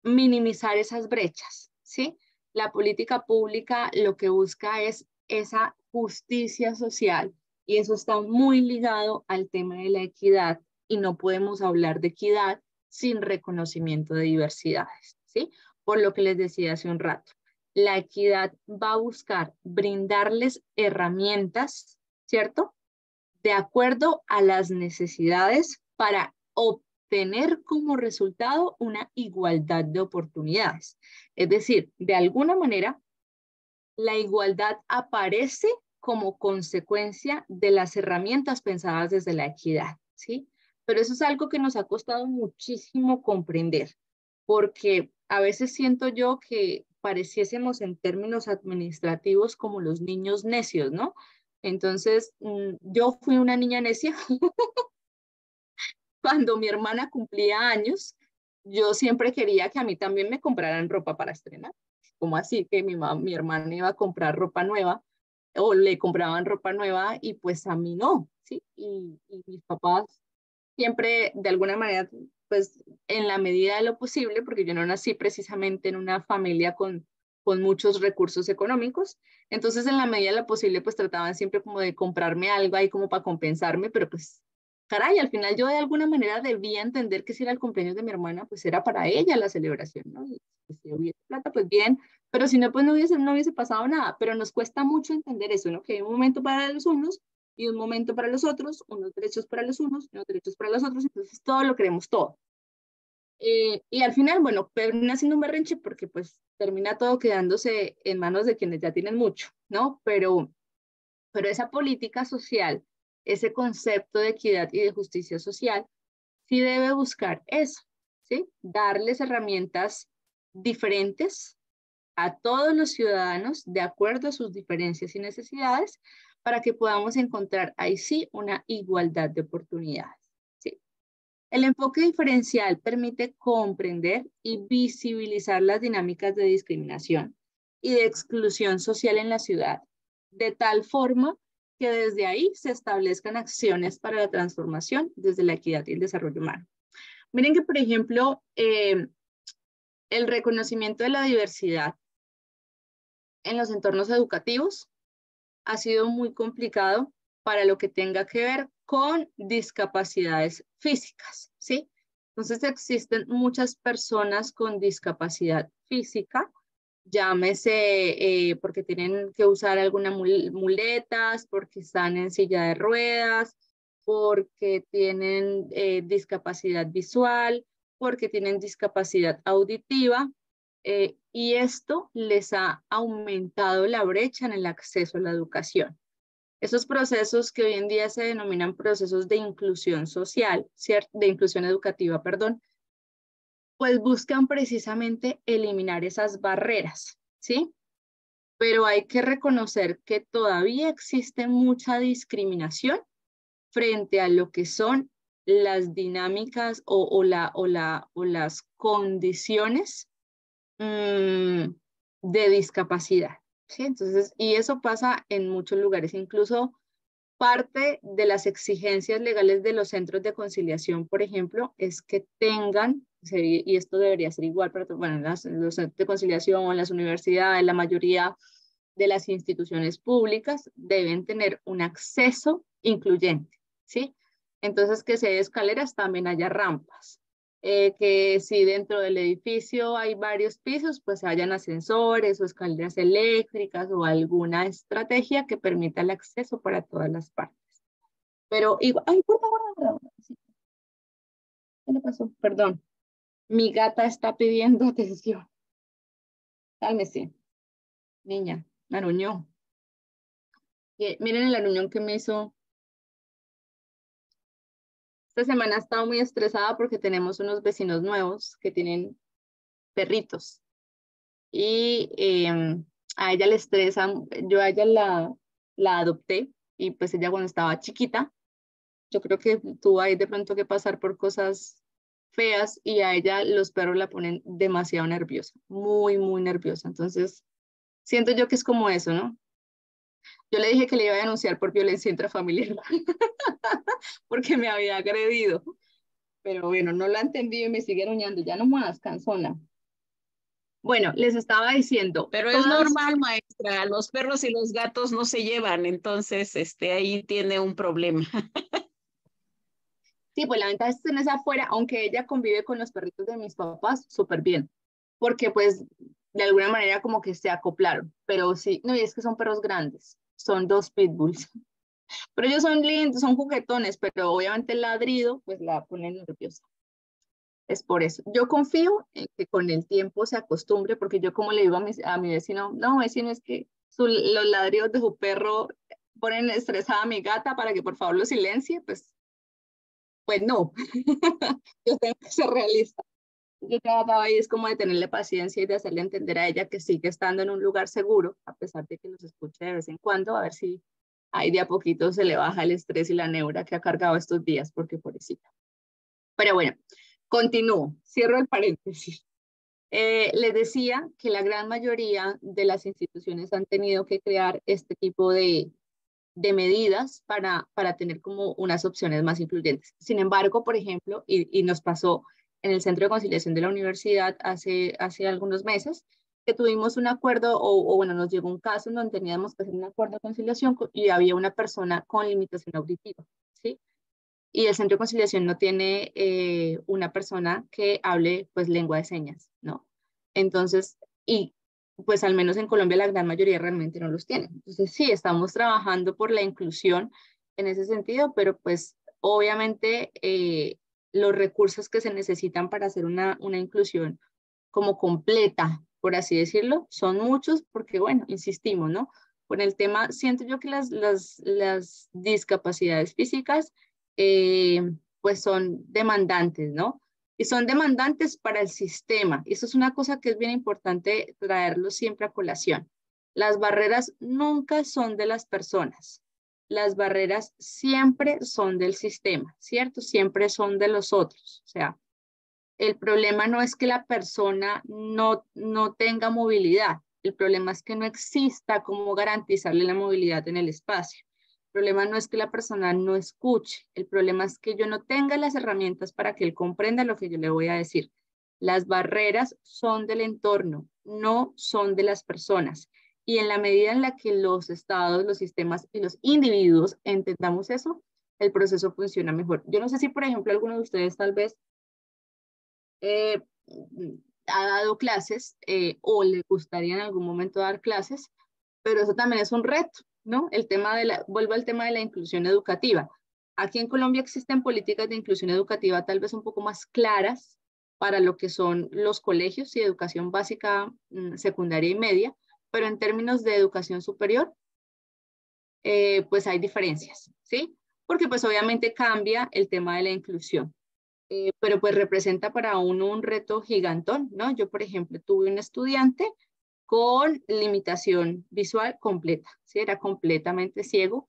minimizar esas brechas, ¿sí? La política pública lo que busca es esa justicia social y eso está muy ligado al tema de la equidad y no podemos hablar de equidad sin reconocimiento de diversidades, ¿sí? Por lo que les decía hace un rato, la equidad va a buscar brindarles herramientas, ¿cierto? De acuerdo a las necesidades para obtener como resultado una igualdad de oportunidades. Es decir, de alguna manera, la igualdad aparece como consecuencia de las herramientas pensadas desde la equidad, ¿sí? Pero eso es algo que nos ha costado muchísimo comprender, porque a veces siento yo que pareciésemos en términos administrativos como los niños necios, ¿no? Entonces, yo fui una niña necia cuando mi hermana cumplía años, yo siempre quería que a mí también me compraran ropa para estrenar. Como así que mi hermana iba a comprar ropa nueva o le compraban ropa nueva y pues a mí no, ¿sí? Y mis papás siempre de alguna manera, pues en la medida de lo posible, porque yo no nací precisamente en una familia con muchos recursos económicos, entonces en la medida de lo posible, pues trataban siempre como de comprarme algo ahí como para compensarme, pero pues caray, al final yo de alguna manera debía entender que si era el cumpleaños de mi hermana, pues era para ella la celebración, ¿no? Y pues, si hubiese plata, pues bien, pero si no, pues no hubiese pasado nada, pero nos cuesta mucho entender eso, ¿no? Que hay un momento para los unos y un momento para los otros, unos derechos para los unos y unos derechos para los otros, entonces todo lo queremos todo. Y al final, bueno, termina siendo un berrinche porque pues termina todo quedándose en manos de quienes ya tienen mucho, ¿no? Pero esa política social, ese concepto de equidad y de justicia social, sí debe buscar eso, ¿sí? Darles herramientas diferentes a todos los ciudadanos de acuerdo a sus diferencias y necesidades para que podamos encontrar ahí sí una igualdad de oportunidades. ¿Sí? El enfoque diferencial permite comprender y visibilizar las dinámicas de discriminación y de exclusión social en la ciudad, de tal forma que desde ahí se establezcan acciones para la transformación desde la equidad y el desarrollo humano. Miren que, por ejemplo, el reconocimiento de la diversidad en los entornos educativos ha sido muy complicado para lo que tenga que ver con discapacidades físicas, ¿sí? Entonces existen muchas personas con discapacidad física, llámese porque tienen que usar algunas muletas, porque están en silla de ruedas, porque tienen discapacidad visual, porque tienen discapacidad auditiva, y esto les ha aumentado la brecha en el acceso a la educación. Esos procesos que hoy en día se denominan procesos de inclusión social, ¿cierto? De inclusión educativa, perdón, pues buscan precisamente eliminar esas barreras, ¿sí? Pero hay que reconocer que todavía existe mucha discriminación frente a lo que son las dinámicas o las condiciones de discapacidad, ¿sí? Entonces, y eso pasa en muchos lugares, incluso parte de las exigencias legales de los centros de conciliación, por ejemplo, es que tengan, y esto debería ser igual para bueno, los centros de conciliación, las universidades, la mayoría de las instituciones públicas deben tener un acceso incluyente, ¿sí? Entonces, que si hay escaleras, también haya rampas. que si dentro del edificio hay varios pisos, pues hayan ascensores o escaleras eléctricas o alguna estrategia que permita el acceso para todas las partes. Pero igual, ay, por favor, sí. ¿Qué le pasó? Perdón. Mi gata está pidiendo atención. Cálmese, niña, aruñó. Miren el aruñón que me hizo. Esta semana he estado muy estresada porque tenemos unos vecinos nuevos que tienen perritos. Y a ella le estresan, yo a ella la adopté y pues ella cuando estaba chiquita, yo creo que tuvo ahí de pronto que pasar por cosas feas y a ella los perros la ponen demasiado nerviosa, muy, muy nerviosa. Entonces, siento yo que es como eso, ¿no? Yo le dije que le iba a denunciar por violencia intrafamiliar porque me había agredido, pero bueno, no la entendí y me sigue aruñando, ya no más, cansona. Bueno, les estaba diciendo, Pero es normal, maestra, los perros y los gatos no se llevan, entonces ahí tiene un problema. Sí, pues la ventaja es tenerse afuera, aunque ella convive con los perritos de mis papás súper bien, porque pues de alguna manera como que se acoplaron, pero sí, no, y es que son perros grandes, son 2 pitbulls, pero ellos son lindos, son juguetones, pero obviamente el ladrido pues la pone nerviosa. Es por eso. Yo confío en que con el tiempo se acostumbre, porque yo como le digo a mi vecino, no, vecino, es que los ladridos de su perro ponen estresada a mi gata para que por favor lo silencie, pues no, yo tengo que ser realista. Yo trataba ahí es como de tenerle paciencia y de hacerle entender a ella que sigue estando en un lugar seguro, a pesar de que los escuche de vez en cuando, a ver si ahí de a poquito se le baja el estrés y la neura que ha cargado estos días, porque pobrecita. Pero bueno, continúo, cierro el paréntesis. Les decía que la gran mayoría de las instituciones han tenido que crear este tipo de medidas para tener como unas opciones más incluyentes. Sin embargo, por ejemplo, y nos pasó en el Centro de Conciliación de la Universidad hace algunos meses, que tuvimos un acuerdo, o bueno, nos llegó un caso en donde teníamos que hacer un acuerdo de conciliación y había una persona con limitación auditiva, ¿sí? Y el Centro de Conciliación no tiene una persona que hable pues lengua de señas, ¿no? Entonces, y pues al menos en Colombia la gran mayoría realmente no los tiene. Entonces sí, estamos trabajando por la inclusión en ese sentido, pero pues obviamente los recursos que se necesitan para hacer una inclusión como completa, por así decirlo, son muchos porque bueno, insistimos, ¿no? Con el tema, siento yo que las discapacidades físicas pues son demandantes, ¿no? Y son demandantes para el sistema. Y eso es una cosa que es bien importante traerlo siempre a colación. Las barreras nunca son de las personas. Las barreras siempre son del sistema, ¿cierto? Siempre son de los otros. O sea, el problema no es que la persona no tenga movilidad. El problema es que no exista cómo garantizarle la movilidad en el espacio. El problema no es que la persona no escuche, el problema es que yo no tenga las herramientas para que él comprenda lo que yo le voy a decir. Las barreras son del entorno, no son de las personas. Y en la medida en la que los estados, los sistemas y los individuos entendamos eso, el proceso funciona mejor. Yo no sé si, por ejemplo, alguno de ustedes tal vez eh, ha dado clases o le gustaría en algún momento dar clases, pero eso también es un reto, ¿no? Vuelvo al tema de la inclusión educativa. Aquí en Colombia existen políticas de inclusión educativa tal vez un poco más claras para lo que son los colegios y educación básica, secundaria y media, pero en términos de educación superior, pues hay diferencias, ¿sí? Porque pues obviamente cambia el tema de la inclusión. Pero pues representa para uno un reto gigantón, ¿no? Yo, por ejemplo, tuve un estudiante con limitación visual completa, ¿sí? Era completamente ciego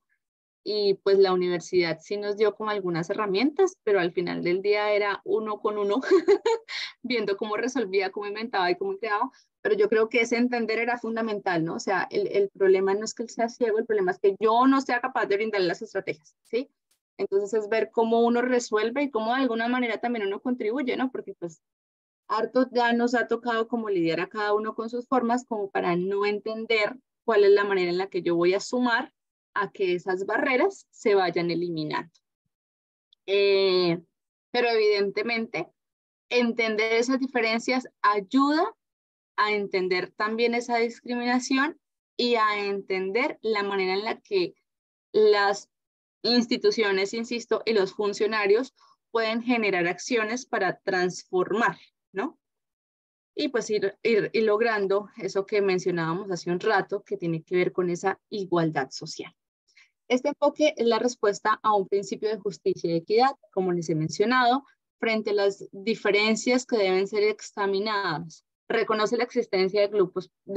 y pues la universidad sí nos dio como algunas herramientas, pero al final del día era uno con uno, viendo cómo resolvía, cómo inventaba y cómo creaba, pero yo creo que ese entender era fundamental, ¿no? O sea, el problema no es que él sea ciego, el problema es que yo no sea capaz de brindarle las estrategias, ¿sí? Entonces es ver cómo uno resuelve y cómo de alguna manera también uno contribuye, ¿no? Porque pues harto ya nos ha tocado como lidiar a cada uno con sus formas como para no entender cuál es la manera en la que yo voy a sumar a que esas barreras se vayan eliminando. Pero evidentemente Entender esas diferencias ayuda a entender también esa discriminación y a entender la manera en la que las instituciones, insisto, y los funcionarios pueden generar acciones para transformar, ¿no? Y pues ir logrando eso que mencionábamos hace un rato, que tiene que ver con esa igualdad social. Este enfoque es la respuesta a un principio de justicia y equidad, como les he mencionado, frente a las diferencias que deben ser examinadas. Reconoce la existencia de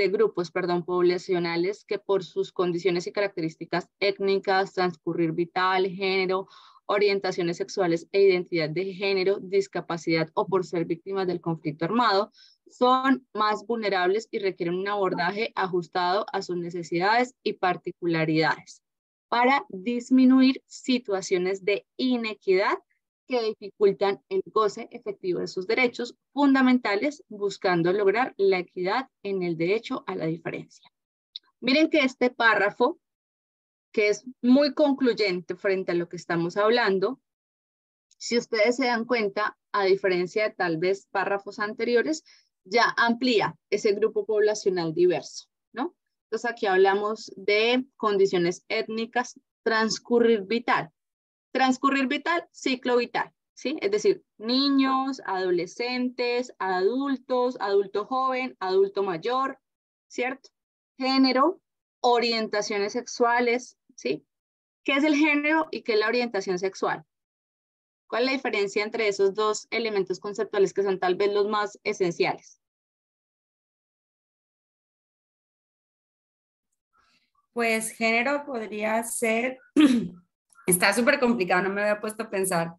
grupos poblacionales que por sus condiciones y características étnicas, transcurrir vital, género, orientaciones sexuales e identidad de género, discapacidad o por ser víctimas del conflicto armado, son más vulnerables y requieren un abordaje ajustado a sus necesidades y particularidades para disminuir situaciones de inequidad que dificultan el goce efectivo de sus derechos fundamentales, buscando lograr la equidad en el derecho a la diferencia. Miren que este párrafo, que es muy concluyente frente a lo que estamos hablando, si ustedes se dan cuenta, a diferencia de tal vez párrafos anteriores, ya amplía ese grupo poblacional diverso, ¿no? Entonces aquí hablamos de condiciones étnicas, transcurrir vital. Transcurrir vital, ciclo vital, ¿sí? Es decir, niños, adolescentes, adultos, adulto joven, adulto mayor, ¿cierto? Género, orientaciones sexuales, ¿sí? ¿Qué es el género y qué es la orientación sexual? ¿Cuál es la diferencia entre esos dos elementos conceptuales que son tal vez los más esenciales? Pues género podría ser, está súper complicado, no me había puesto a pensar,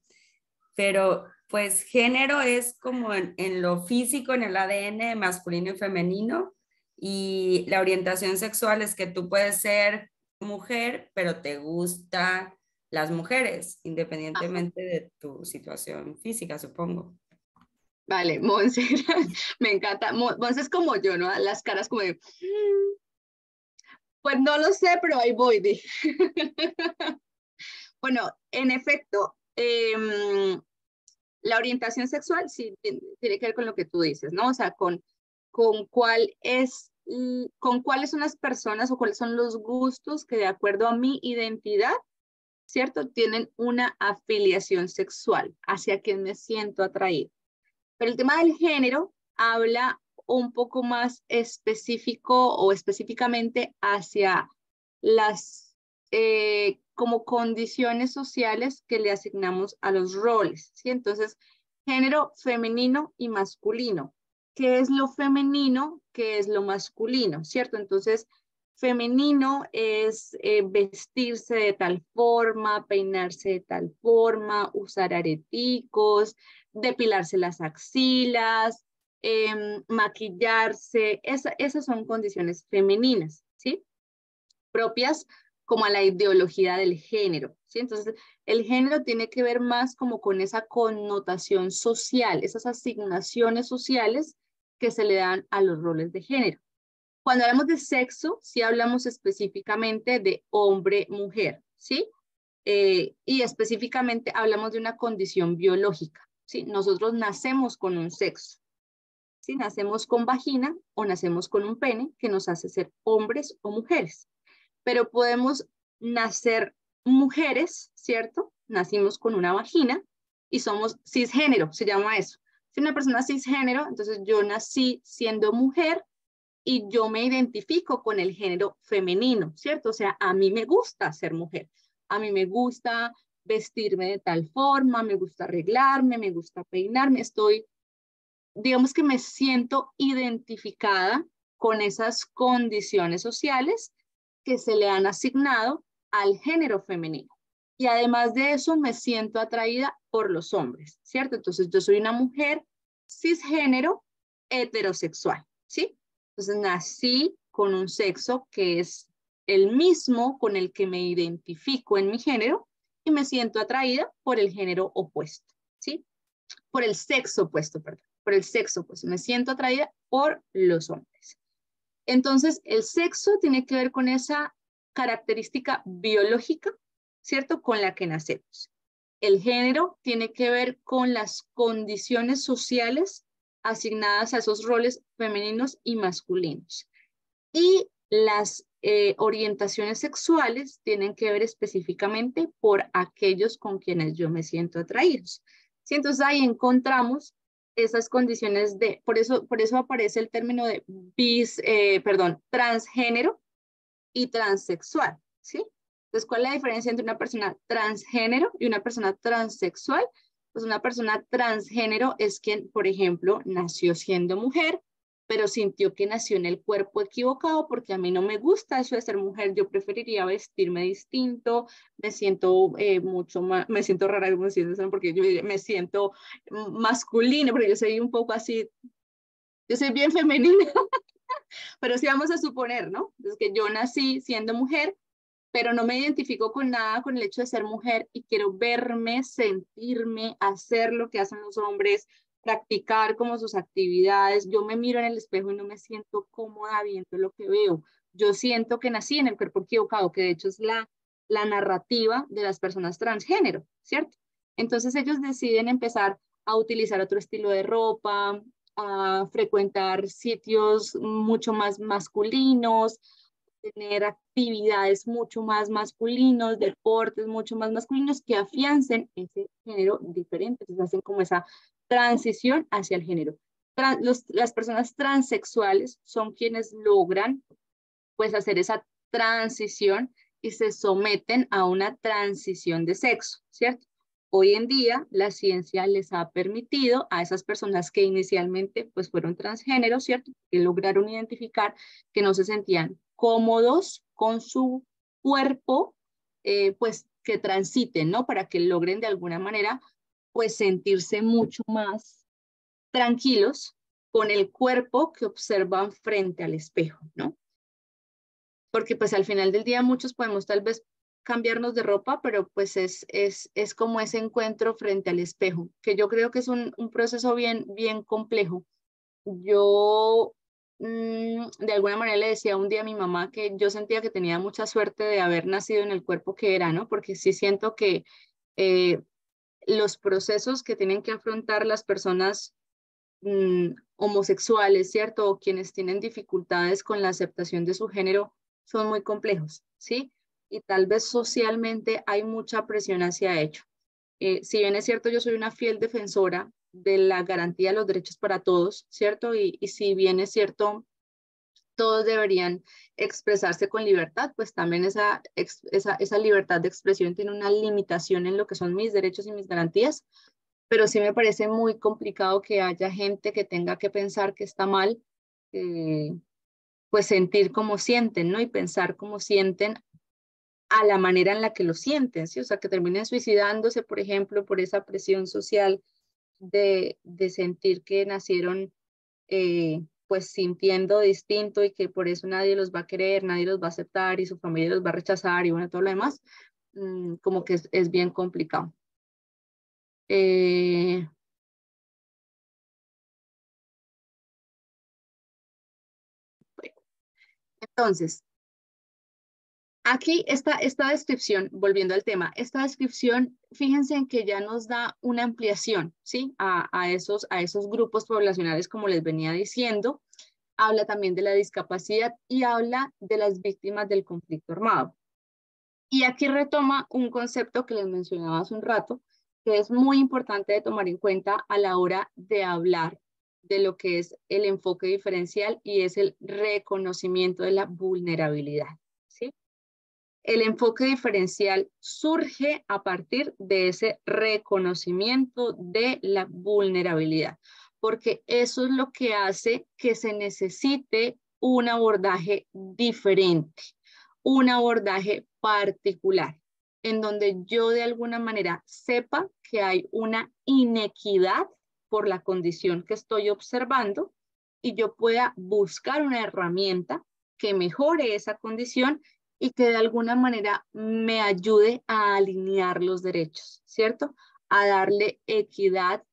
pero pues género es como en lo físico, en el ADN masculino y femenino, y la orientación sexual es que tú puedes ser mujer, pero te gustan las mujeres, independientemente de tu situación física, supongo. Vale, Monse, me encanta. Monse es como yo, ¿no? Las caras como de... Pues no lo sé, pero ahí voy. Bueno, en efecto, la orientación sexual sí tiene que ver con lo que tú dices, ¿no? O sea, con cuáles son las personas o cuáles son los gustos que de acuerdo a mi identidad, ¿cierto? Tienen una afiliación sexual hacia quien me siento atraído. Pero el tema del género habla un poco más específico o específicamente hacia las como condiciones sociales que le asignamos a los roles, ¿sí? Entonces, género femenino y masculino. ¿Qué es lo femenino? ¿Qué es lo masculino? ¿Cierto? Entonces, femenino es vestirse de tal forma, peinarse de tal forma, usar areticos, depilarse las axilas, maquillarse. Esas son condiciones femeninas, ¿sí? Propias como a la ideología del género, ¿sí? Entonces, el género tiene que ver más como con esa connotación social, esas asignaciones sociales que se le dan a los roles de género. Cuando hablamos de sexo, sí hablamos específicamente de hombre-mujer, ¿sí? Y específicamente hablamos de una condición biológica, ¿sí? Nosotros nacemos con un sexo, ¿sí? Nacemos con vagina o nacemos con un pene que nos hace ser hombres o mujeres. Pero podemos nacer mujeres, ¿cierto? Nacimos con una vagina y somos cisgénero, se llama eso. Si una persona cisgénero, entonces yo nací siendo mujer y yo me identifico con el género femenino, ¿cierto? O sea, a mí me gusta ser mujer, a mí me gusta vestirme de tal forma, me gusta arreglarme, me gusta peinarme, digamos que me siento identificada con esas condiciones sociales que se le han asignado al género femenino. Y además de eso, me siento atraída por los hombres, ¿cierto? Entonces, yo soy una mujer cisgénero heterosexual, ¿sí? Entonces, nací con un sexo que es el mismo con el que me identifico en mi género y me siento atraída por el género opuesto, ¿sí? Por el sexo opuesto, perdón. Por el sexo opuesto. Me siento atraída por los hombres. Entonces, el sexo tiene que ver con esa característica biológica, ¿cierto? Con la que nacemos. El género tiene que ver con las condiciones sociales asignadas a esos roles femeninos y masculinos. Y las orientaciones sexuales tienen que ver específicamente por aquellos con quienes yo me siento atraídos. ¿Sí? Entonces ahí encontramos esas condiciones de, por eso aparece el término de transgénero y transexual, ¿sí? Entonces, ¿cuál es la diferencia entre una persona transgénero y una persona transexual? Pues una persona transgénero es quien, por ejemplo, nació siendo mujer, pero sintió que nació en el cuerpo equivocado porque a mí no me gusta eso de ser mujer, yo preferiría vestirme distinto, me siento mucho más, me siento rara porque yo me siento masculina, porque yo soy un poco así, yo soy bien femenina, pero sí vamos a suponer, ¿no? Entonces que yo nací siendo mujer, pero no me identifico con nada con el hecho de ser mujer y quiero verme, sentirme, hacer lo que hacen los hombres, practicar como sus actividades. Yo me miro en el espejo y no me siento cómoda viendo lo que veo. Yo siento que nací en el cuerpo equivocado, que de hecho es la narrativa de las personas transgénero, ¿cierto? Entonces ellos deciden empezar a utilizar otro estilo de ropa, a frecuentar sitios mucho más masculinos, tener actividades mucho más masculinos, deportes mucho más masculinos que afiancen ese género diferente. Entonces hacen como esa transición hacia el género. Las personas transexuales son quienes logran pues hacer esa transición y se someten a una transición de sexo, ¿cierto? Hoy en día la ciencia les ha permitido a esas personas que inicialmente pues fueron transgéneros, ¿cierto? Que lograron identificar que no se sentían cómodos con su cuerpo, pues que transiten, ¿no? Para que logren de alguna manera pues sentirse mucho más tranquilos con el cuerpo que observan frente al espejo, ¿no? Porque pues al final del día muchos podemos tal vez cambiarnos de ropa, pero pues es como ese encuentro frente al espejo, que yo creo que es un proceso bien complejo. Yo de alguna manera le decía un día a mi mamá que yo sentía que tenía mucha suerte de haber nacido en el cuerpo que era, ¿no? Porque sí siento que eh, los procesos que tienen que afrontar las personas homosexuales, ¿cierto? O quienes tienen dificultades con la aceptación de su género son muy complejos, ¿sí? Y tal vez socialmente hay mucha presión hacia ello. Si bien es cierto, yo soy una fiel defensora de la garantía de los derechos para todos, ¿cierto? Y si bien es cierto, todos deberían expresarse con libertad, pues también esa libertad de expresión tiene una limitación en lo que son mis derechos y mis garantías, pero sí me parece muy complicado que haya gente que tenga que pensar que está mal, pues sentir como sienten, ¿no? Y pensar como sienten a la manera en la que lo sienten, ¿sí? O sea, que terminen suicidándose, por ejemplo, por esa presión social de sentir que nacieron pues sintiendo distinto y que por eso nadie los va a querer, nadie los va a aceptar y su familia los va a rechazar y bueno, todo lo demás, como que es bien complicado. Entonces, aquí esta descripción, volviendo al tema, esta descripción, fíjense en que ya nos da una ampliación, ¿sí? A esos grupos poblacionales, como les venía diciendo, habla también de la discapacidad y habla de las víctimas del conflicto armado. Y aquí retoma un concepto que les mencionaba hace un rato, que es muy importante de tomar en cuenta a la hora de hablar de lo que es el enfoque diferencial y es el reconocimiento de la vulnerabilidad, ¿sí? El enfoque diferencial surge a partir de ese reconocimiento de la vulnerabilidad, porque eso es lo que hace que se necesite un abordaje diferente, un abordaje particular, en donde yo de alguna manera sepa que hay una inequidad por la condición que estoy observando y yo pueda buscar una herramienta que mejore esa condición y que de alguna manera me ayude a alinear los derechos, ¿cierto? A darle equidad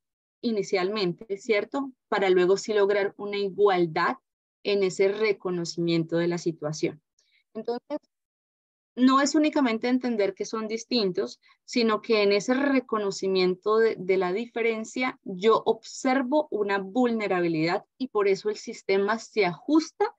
inicialmente, ¿cierto? Para luego sí lograr una igualdad en ese reconocimiento de la situación. Entonces, no es únicamente entender que son distintos, sino que en ese reconocimiento de la diferencia yo observo una vulnerabilidad y por eso el sistema se ajusta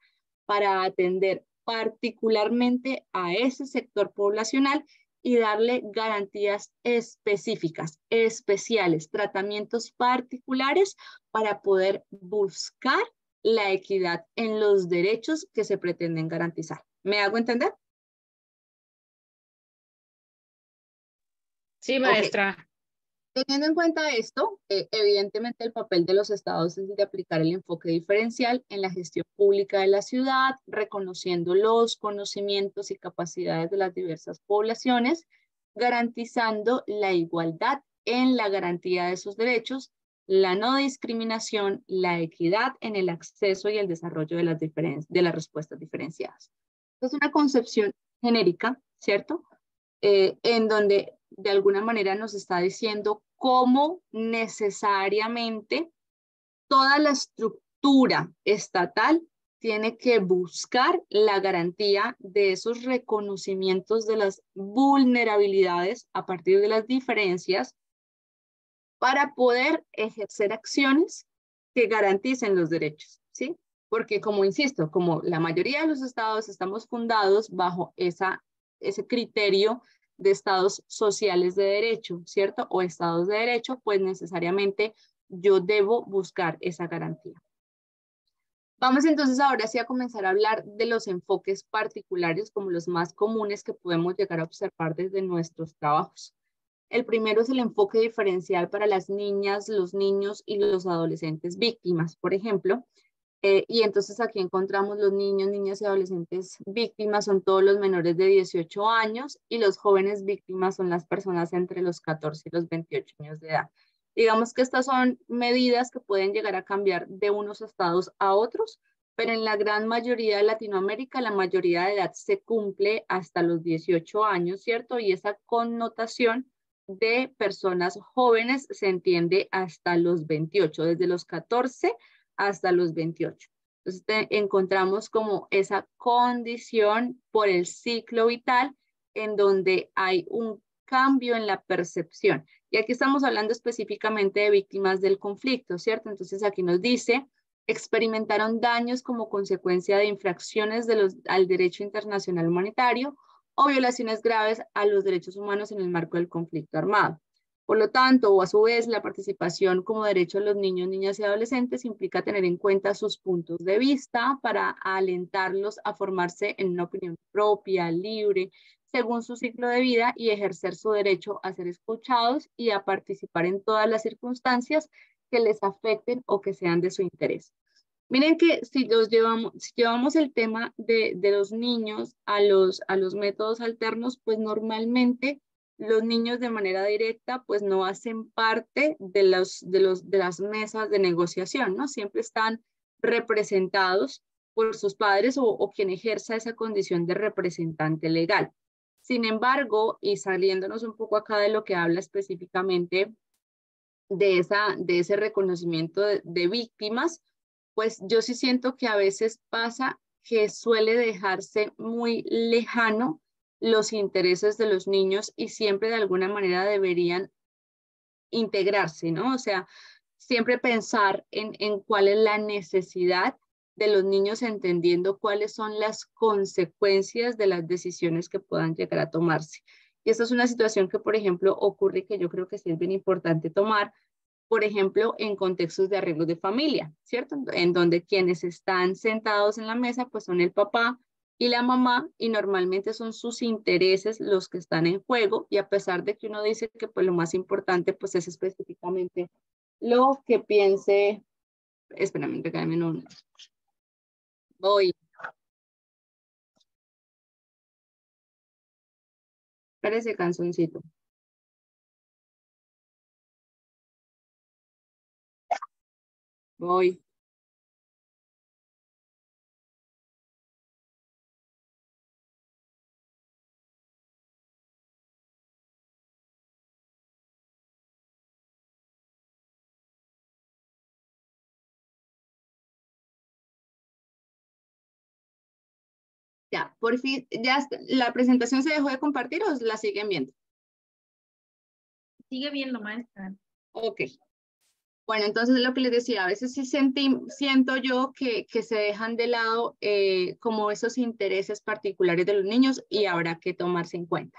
para atender particularmente a ese sector poblacional y darle garantías específicas, especiales, tratamientos particulares para poder buscar la equidad en los derechos que se pretenden garantizar. ¿Me hago entender? Sí, Ok. maestra. Teniendo en cuenta esto, evidentemente el papel de los estados es el de aplicar el enfoque diferencial en la gestión pública de la ciudad, reconociendo los conocimientos y capacidades de las diversas poblaciones, garantizando la igualdad en la garantía de sus derechos, la no discriminación, la equidad en el acceso y el desarrollo de las respuestas diferenciadas. Es una concepción genérica, ¿cierto? En donde de alguna manera nos está diciendo cómo necesariamente toda la estructura estatal tiene que buscar la garantía de esos reconocimientos de las vulnerabilidades a partir de las diferencias para poder ejercer acciones que garanticen los derechos, ¿sí? Porque como insisto, como la mayoría de los estados estamos fundados bajo ese criterio de estados sociales de derecho, ¿cierto? O estados de derecho, pues necesariamente yo debo buscar esa garantía. Vamos entonces ahora sí a comenzar a hablar de los enfoques particulares como los más comunes que podemos llegar a observar desde nuestros trabajos. El primero es el enfoque diferencial para las niñas, los niños y los adolescentes víctimas, por ejemplo. Y entonces aquí encontramos los niños, niñas y adolescentes víctimas son todos los menores de 18 años y los jóvenes víctimas son las personas entre los 14 y los 28 años de edad. Digamos que estas son medidas que pueden llegar a cambiar de unos estados a otros, pero en la gran mayoría de Latinoamérica la mayoría de edad se cumple hasta los 18 años, ¿cierto? Y esa connotación de personas jóvenes se entiende hasta los 28, desde los 14 hasta los 28. Entonces encontramos como esa condición por el ciclo vital en donde hay un cambio en la percepción. Y aquí estamos hablando específicamente de víctimas del conflicto, ¿cierto? Entonces aquí nos dice, experimentaron daños como consecuencia de infracciones al derecho internacional humanitario o violaciones graves a los derechos humanos en el marco del conflicto armado. Por lo tanto, o a su vez, la participación como derecho de los niños, niñas y adolescentes implica tener en cuenta sus puntos de vista para alentarlos a formarse en una opinión propia, libre, según su ciclo de vida y ejercer su derecho a ser escuchados y a participar en todas las circunstancias que les afecten o que sean de su interés. Miren que si llevamos el tema de los niños a los métodos alternos, pues normalmente los niños de manera directa pues no hacen parte de las mesas de negociación, ¿no? Siempre están representados por sus padres o quien ejerza esa condición de representante legal. Sin embargo, y saliéndonos un poco acá de lo que habla específicamente de ese reconocimiento de víctimas, pues yo sí siento que a veces pasa que suele dejarse muy lejano los intereses de los niños y siempre de alguna manera deberían integrarse, ¿no? O sea, siempre pensar en cuál es la necesidad de los niños entendiendo cuáles son las consecuencias de las decisiones que puedan llegar a tomarse. Y esta es una situación que, por ejemplo, ocurre que yo creo que sí es bien importante tomar, por ejemplo, en contextos de arreglos de familia, ¿cierto? En donde quienes están sentados en la mesa, pues son el papá y la mamá, y normalmente son sus intereses los que están en juego, y a pesar de que uno dice que pues lo más importante pues es específicamente lo que piense, espérame, regálame un, voy, espérese canzoncito, voy. Ya, por fin, la presentación se dejó de compartir o la siguen viendo. Sigue viendo, maestra. Ok. Bueno, entonces lo que les decía, a veces sí siento yo que se dejan de lado como esos intereses particulares de los niños y habrá que tomarse en cuenta.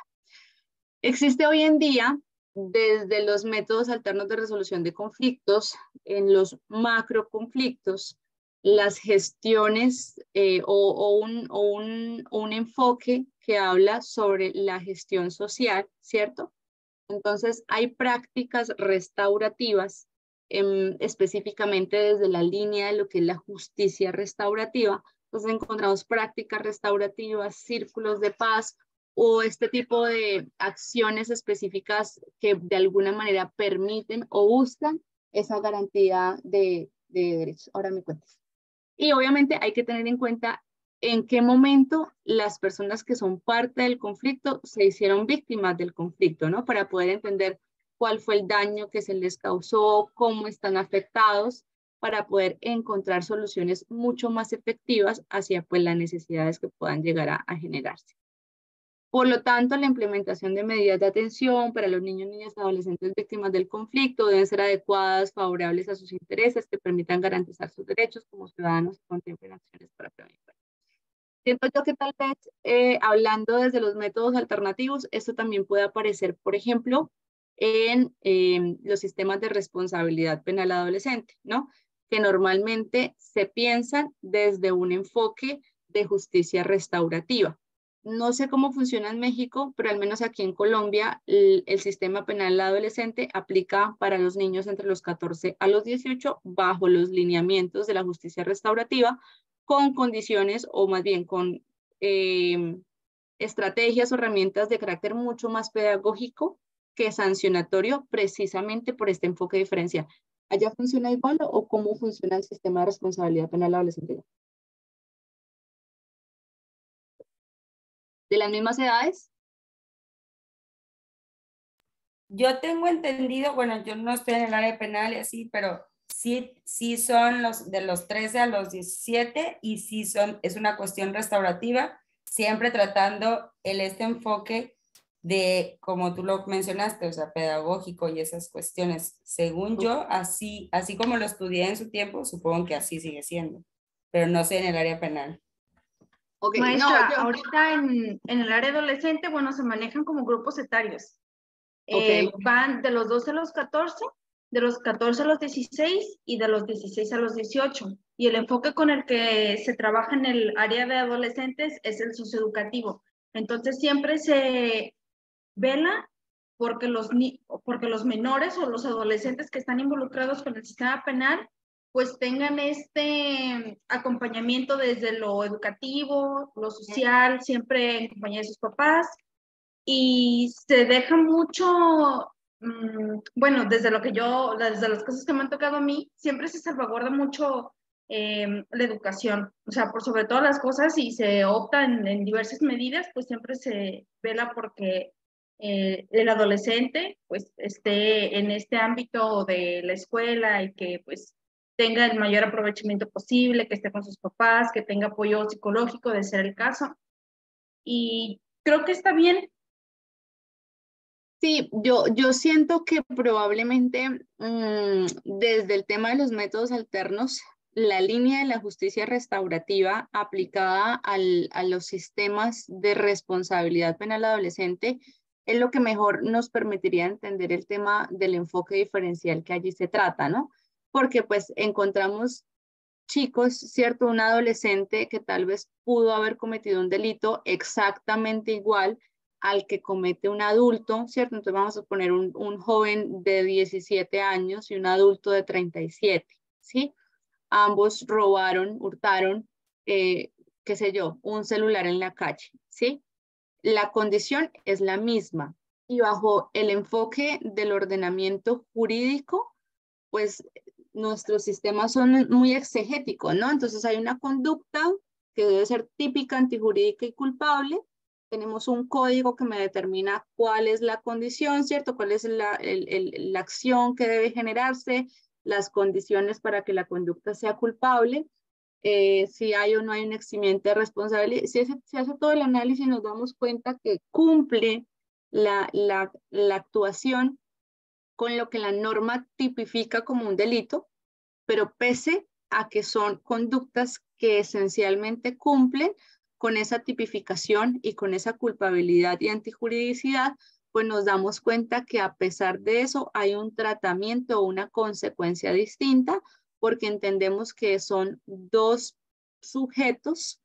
Existe hoy en día, desde los métodos alternos de resolución de conflictos, en los macro conflictos, las gestiones o un enfoque que habla sobre la gestión social, ¿cierto? Entonces, hay prácticas restaurativas, específicamente desde la línea de lo que es la justicia restaurativa. Entonces, encontramos prácticas restaurativas, círculos de paz o este tipo de acciones específicas que de alguna manera permiten o buscan esa garantía de derechos. Ahora me cuentas. Y obviamente hay que tener en cuenta en qué momento las personas que son parte del conflicto se hicieron víctimas del conflicto, ¿no? Para poder entender cuál fue el daño que se les causó, cómo están afectados, para poder encontrar soluciones mucho más efectivas hacia pues, las necesidades que puedan llegar a generarse. Por lo tanto, la implementación de medidas de atención para los niños, niñas y adolescentes víctimas del conflicto deben ser adecuadas, favorables a sus intereses, que permitan garantizar sus derechos como ciudadanos y contemplen acciones para prevenir. Siento yo que tal vez, hablando desde los métodos alternativos, esto también puede aparecer, por ejemplo, en los sistemas de responsabilidad penal adolescente, ¿no? Que normalmente se piensan desde un enfoque de justicia restaurativa. No sé cómo funciona en México, pero al menos aquí en Colombia, el sistema penal adolescente aplica para los niños entre los 14 a los 18 bajo los lineamientos de la justicia restaurativa, con condiciones o más bien con estrategias o herramientas de carácter mucho más pedagógico que sancionatorio, precisamente por este enfoque diferencial. ¿Allá funciona igual o cómo funciona el sistema de responsabilidad penal adolescente? ¿De las mismas edades? Yo tengo entendido, bueno, yo no estoy en el área penal y así, pero sí son los de los 13 a los 17 y sí es una cuestión restaurativa, siempre tratando este enfoque de, como tú lo mencionaste, o sea, pedagógico y esas cuestiones. Según yo, así como lo estudié en su tiempo, supongo que así sigue siendo, pero no sé en el área penal. Okay, Maestra, no, ahorita en el área adolescente, bueno, se manejan como grupos etarios. Okay. Van de los 12 a los 14, de los 14 a los 16 y de los 16 a los 18. Y el enfoque con el que se trabaja en el área de adolescentes es el socioeducativo. Entonces siempre se vela porque los menores o los adolescentes que están involucrados con el sistema penal pues tengan este acompañamiento desde lo educativo, lo social, siempre en compañía de sus papás, y se deja mucho, bueno, desde las cosas que me han tocado a mí, siempre se salvaguarda mucho la educación, o sea, por sobre todas las cosas, y se opta en diversas medidas, pues siempre se vela porque el adolescente pues esté en este ámbito de la escuela y que pues tenga el mayor aprovechamiento posible, que esté con sus papás, que tenga apoyo psicológico de ser el caso. Y creo que está bien. Sí, yo siento que probablemente desde el tema de los métodos alternos, la línea de la justicia restaurativa aplicada a los sistemas de responsabilidad penal adolescente es lo que mejor nos permitiría entender el tema del enfoque diferencial que allí se trata, ¿no? Porque pues encontramos chicos, ¿cierto? Un adolescente que tal vez pudo haber cometido un delito exactamente igual al que comete un adulto, ¿cierto? Entonces vamos a poner un joven de 17 años y un adulto de 37, ¿sí? Ambos robaron, hurtaron, qué sé yo, un celular en la calle, ¿sí? La condición es la misma y bajo el enfoque del ordenamiento jurídico, pues nuestros sistemas son muy exegéticos, ¿no? Entonces hay una conducta que debe ser típica, antijurídica y culpable. Tenemos un código que me determina cuál es la condición, ¿cierto? Cuál es la acción que debe generarse, las condiciones para que la conducta sea culpable. si hay o no hay un eximiente de responsabilidad. Se hace todo el análisis y nos damos cuenta que cumple la actuación con lo que la norma tipifica como un delito, pero pese a que son conductas que esencialmente cumplen con esa tipificación y con esa culpabilidad y antijuridicidad, pues nos damos cuenta que a pesar de eso hay un tratamiento o una consecuencia distinta, porque entendemos que son dos sujetos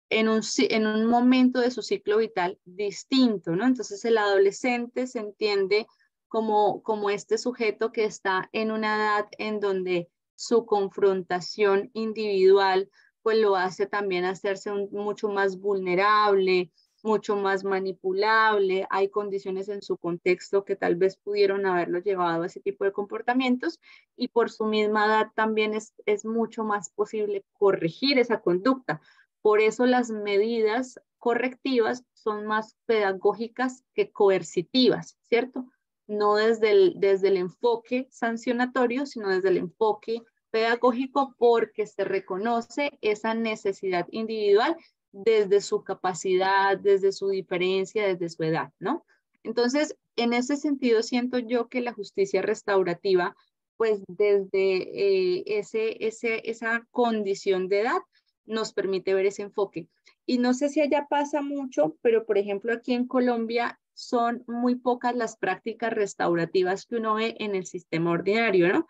en un momento de su ciclo vital distinto, ¿no? Entonces el adolescente se entiende como este sujeto que está en una edad en donde su confrontación individual pues lo hace también hacerse mucho más vulnerable, mucho más manipulable. Hay condiciones en su contexto que tal vez pudieron haberlo llevado a ese tipo de comportamientos y por su misma edad también es mucho más posible corregir esa conducta. Por eso las medidas correctivas son más pedagógicas que coercitivas, ¿cierto? No desde el enfoque sancionatorio, sino desde el enfoque pedagógico, porque se reconoce esa necesidad individual desde su capacidad, desde su diferencia, desde su edad, ¿no? Entonces, en ese sentido, siento yo que la justicia restaurativa, pues desde esa condición de edad, nos permite ver ese enfoque. Y no sé si allá pasa mucho, pero por ejemplo aquí en Colombia son muy pocas las prácticas restaurativas que uno ve en el sistema ordinario, ¿no?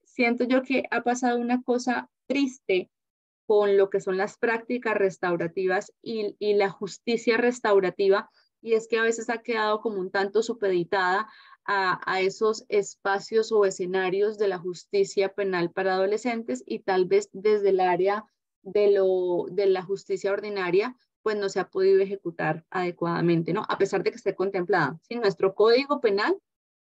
Siento yo que ha pasado una cosa triste con lo que son las prácticas restaurativas y la justicia restaurativa, y es que a veces ha quedado como un tanto supeditada a esos espacios o escenarios de la justicia penal para adolescentes y tal vez desde el área de la justicia ordinaria, pues no se ha podido ejecutar adecuadamente, ¿no? A pesar de que esté contemplada. ¿Sí? Nuestro Código Penal,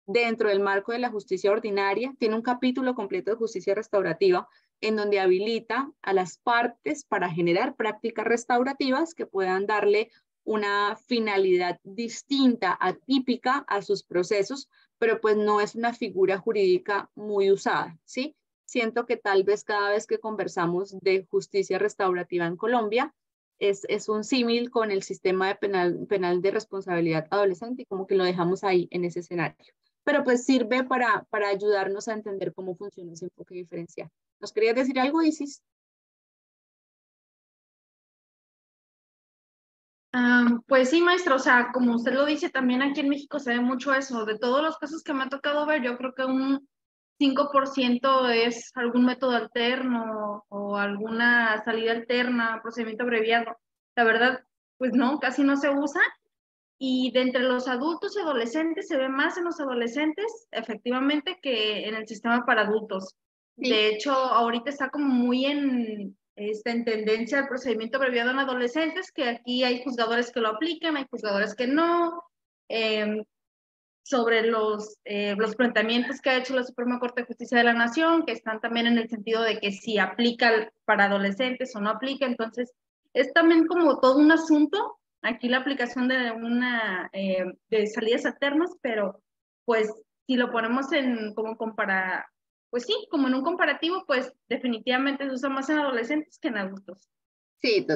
dentro del marco de la justicia ordinaria, tiene un capítulo completo de justicia restaurativa en donde habilita a las partes para generar prácticas restaurativas que puedan darle una finalidad distinta, atípica a sus procesos, pero pues no es una figura jurídica muy usada, ¿sí? Siento que tal vez cada vez que conversamos de justicia restaurativa en Colombia, es un símil con el sistema de penal de responsabilidad adolescente y como que lo dejamos ahí en ese escenario. Pero pues sirve para ayudarnos a entender cómo funciona ese enfoque diferencial. ¿Nos querías decir algo, Isis? Pues sí, maestro, o sea, como usted lo dice, también aquí en México se ve mucho eso. De todos los casos que me ha tocado ver, yo creo que un 5% es algún método alterno o alguna salida alterna, procedimiento abreviado. La verdad, pues no, casi no se usa. Y de entre los adultos y adolescentes se ve más en los adolescentes, efectivamente, que en el sistema para adultos. Sí. De hecho, ahorita está como muy en tendencia el procedimiento abreviado en adolescentes, que aquí hay juzgadores que lo aplican, hay juzgadores que no. Sobre los planteamientos que ha hecho la Suprema Corte de Justicia de la Nación, que están también en el sentido de que si aplica para adolescentes o no aplica. Entonces, es también como todo un asunto, aquí la aplicación de salidas alternas, pero pues si lo ponemos pues sí, como en un comparativo, pues definitivamente se usa más en adolescentes que en adultos. Sí,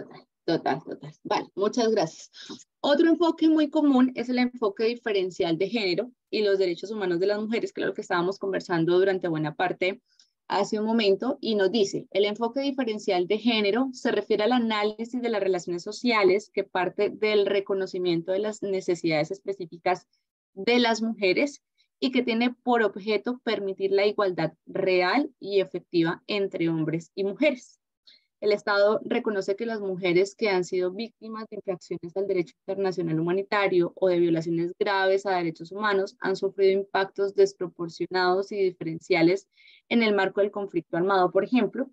total. Vale, muchas gracias. Otro enfoque muy común es el enfoque diferencial de género y los derechos humanos de las mujeres, que es lo que estábamos conversando durante buena parte hace un momento, y nos dice, el enfoque diferencial de género se refiere al análisis de las relaciones sociales que parte del reconocimiento de las necesidades específicas de las mujeres y que tiene por objeto permitir la igualdad real y efectiva entre hombres y mujeres. El Estado reconoce que las mujeres que han sido víctimas de infracciones al derecho internacional humanitario o de violaciones graves a derechos humanos han sufrido impactos desproporcionados y diferenciales en el marco del conflicto armado, por ejemplo,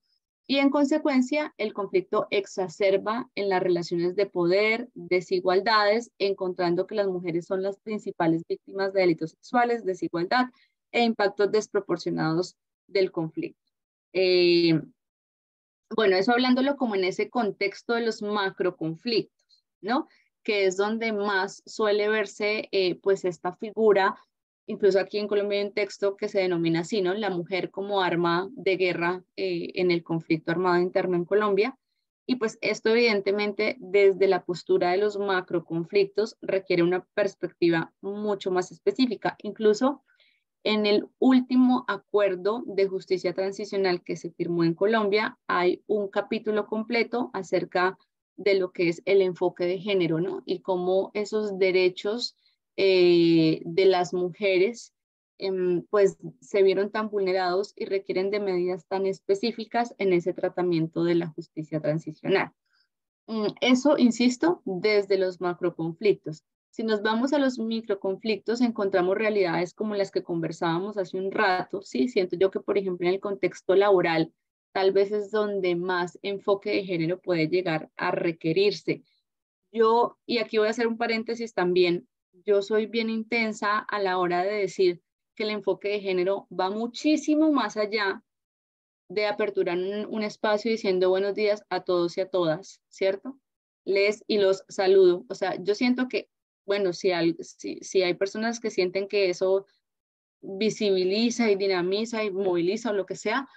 y en consecuencia el conflicto exacerba en las relaciones de poder, desigualdades, encontrando que las mujeres son las principales víctimas de delitos sexuales, desigualdad e impactos desproporcionados del conflicto. Bueno, eso hablándolo como en ese contexto de los macroconflictos, ¿no? Que es donde más suele verse pues esta figura incluso aquí en Colombia hay un texto que se denomina así, ¿no? La mujer como arma de guerra en el conflicto armado interno en Colombia. Y pues esto evidentemente desde la postura de los macroconflictos requiere una perspectiva mucho más específica. Incluso en el último acuerdo de justicia transicional que se firmó en Colombia hay un capítulo completo acerca de lo que es el enfoque de género, ¿no? Y cómo esos derechos de las mujeres pues se vieron tan vulnerados y requieren de medidas tan específicas en ese tratamiento de la justicia transicional. Eso, insisto, desde los macroconflictos. Si nos vamos a los microconflictos, encontramos realidades como las que conversábamos hace un rato, ¿sí? Siento yo que, por ejemplo, en el contexto laboral, tal vez es donde más enfoque de género puede llegar a requerirse. Yo, y aquí voy a hacer un paréntesis también, yo soy bien intensa a la hora de decir que el enfoque de género va muchísimo más allá de aperturar un espacio diciendo buenos días a todos y a todas, ¿cierto? Les y los saludo. O sea, yo siento que, bueno, si hay personas que sienten que eso visibiliza y dinamiza y moviliza o lo que sea,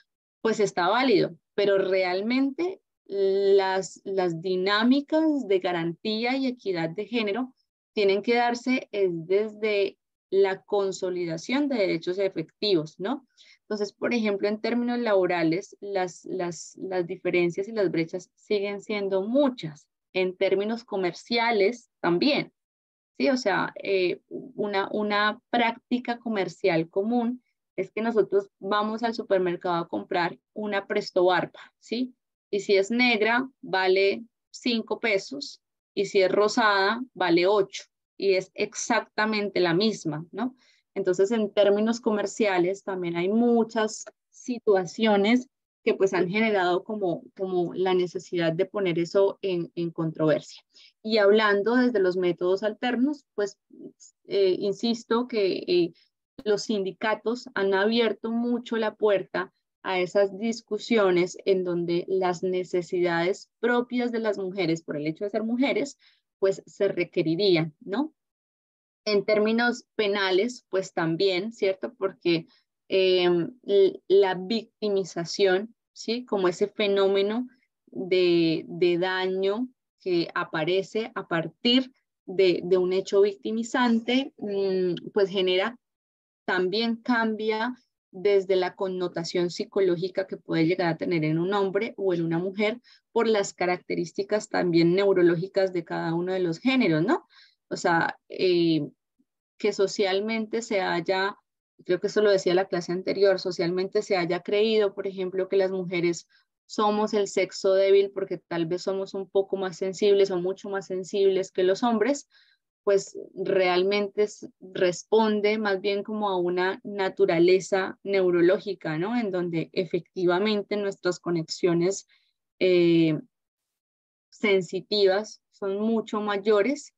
pues está válido, pero realmente las dinámicas de garantía y equidad de género tienen que darse desde la consolidación de derechos efectivos, ¿no? Entonces, por ejemplo, en términos laborales, las diferencias y las brechas siguen siendo muchas. En términos comerciales también, ¿sí? O sea, una práctica comercial común es que nosotros vamos al supermercado a comprar una Presto Barba, ¿sí? Y si es negra, vale 5 pesos, y si es rosada, vale 8, y es exactamente la misma, ¿no? Entonces, en términos comerciales, también hay muchas situaciones que pues han generado como la necesidad de poner eso en controversia. Y hablando desde los métodos alternos, pues insisto que los sindicatos han abierto mucho la puerta a esas discusiones en donde las necesidades propias de las mujeres, por el hecho de ser mujeres, pues se requerirían, ¿no? En términos penales, pues también, ¿cierto? Porque la victimización, ¿sí? Como ese fenómeno de daño que aparece a partir de un hecho victimizante, pues también cambia desde la connotación psicológica que puede llegar a tener en un hombre o en una mujer por las características también neurológicas de cada uno de los géneros, ¿no? O sea, que socialmente se haya, creo que eso lo decía la clase anterior, socialmente se haya creído, por ejemplo, que las mujeres somos el sexo débil porque tal vez somos un poco más sensibles o mucho más sensibles que los hombres, pues realmente responde más bien como a una naturaleza neurológica, ¿no? En donde efectivamente nuestras conexiones sensitivas son mucho mayores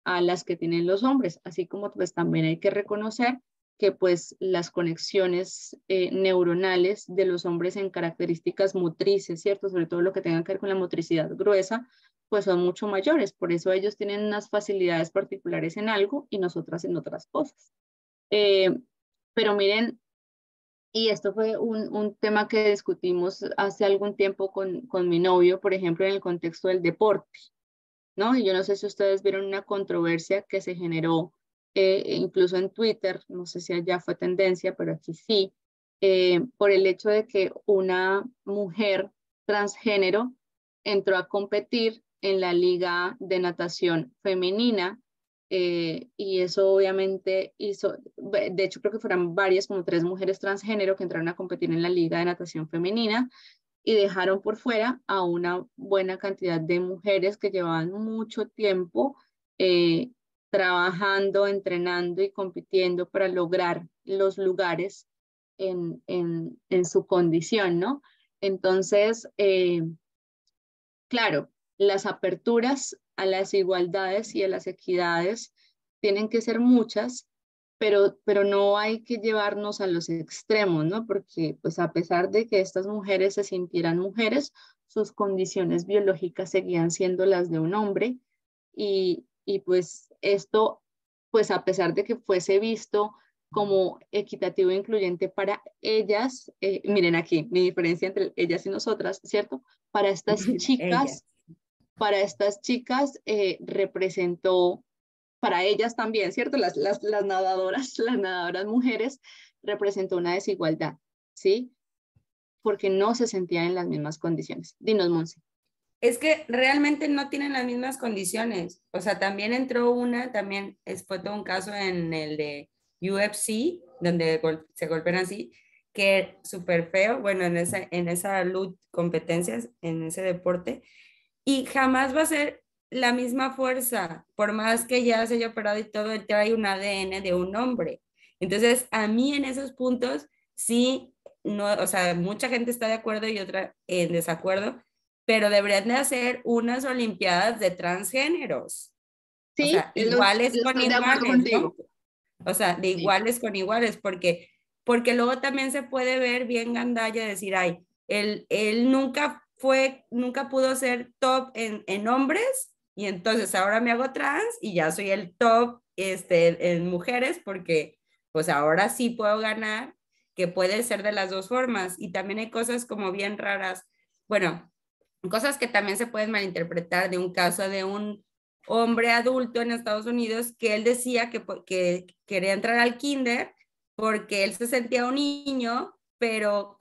a las que tienen los hombres, así como pues también hay que reconocer que pues las conexiones neuronales de los hombres en características motrices, ¿cierto? Sobre todo lo que tenga que ver con la motricidad gruesa, pues son mucho mayores, por eso ellos tienen unas facilidades particulares en algo y nosotras en otras cosas. Pero miren, y esto fue un tema que discutimos hace algún tiempo con mi novio, por ejemplo, en el contexto del deporte, ¿no? Y yo no sé si ustedes vieron una controversia que se generó incluso en Twitter, no sé si allá fue tendencia, pero aquí sí, por el hecho de que una mujer transgénero entró a competir en la Liga de Natación Femenina y eso obviamente hizo, de hecho creo que fueron varias, como 3 mujeres transgénero que entraron a competir en la Liga de Natación Femenina y dejaron por fuera a una buena cantidad de mujeres que llevaban mucho tiempo trabajando, entrenando y compitiendo para lograr los lugares en su condición, ¿no? Entonces, claro, las aperturas a las igualdades y a las equidades tienen que ser muchas, pero no hay que llevarnos a los extremos, ¿no? Porque pues a pesar de que estas mujeres se sintieran mujeres, sus condiciones biológicas seguían siendo las de un hombre y pues esto, pues a pesar de que fuese visto como equitativo e incluyente para ellas. Miren aquí, mi diferencia entre ellas y nosotras, ¿cierto? Para estas Ella. chicas representó, para ellas también, ¿cierto? Las nadadoras mujeres representó una desigualdad, ¿sí? Porque no se sentían en las mismas condiciones. Dinos, Monse. Es que realmente no tienen las mismas condiciones. O sea, también entró una, también fue todo un caso en el de UFC, donde se golpean así, que súper feo, bueno, en esa competencias, en ese deporte, y jamás va a ser la misma fuerza, por más que ya se haya operado y todo, él trae un ADN de un hombre. Entonces, a mí en esos puntos, sí, no, o sea, mucha gente está de acuerdo y otra en desacuerdo, pero deberían de hacer unas olimpiadas de transgéneros. O Sí, sea, iguales con estoy de acuerdo iguales, ¿no? contigo. O sea, de Sí. iguales con iguales, porque luego también se puede ver bien gandalla decir, ay, él nunca pudo ser top en hombres y entonces ahora me hago trans y ya soy el top en mujeres porque pues ahora sí puedo ganar, que puede ser de las dos formas. Y también hay cosas como bien raras, bueno, cosas que también se pueden malinterpretar de un caso de un hombre adulto en Estados Unidos que él decía que quería entrar al kinder porque él se sentía un niño, pero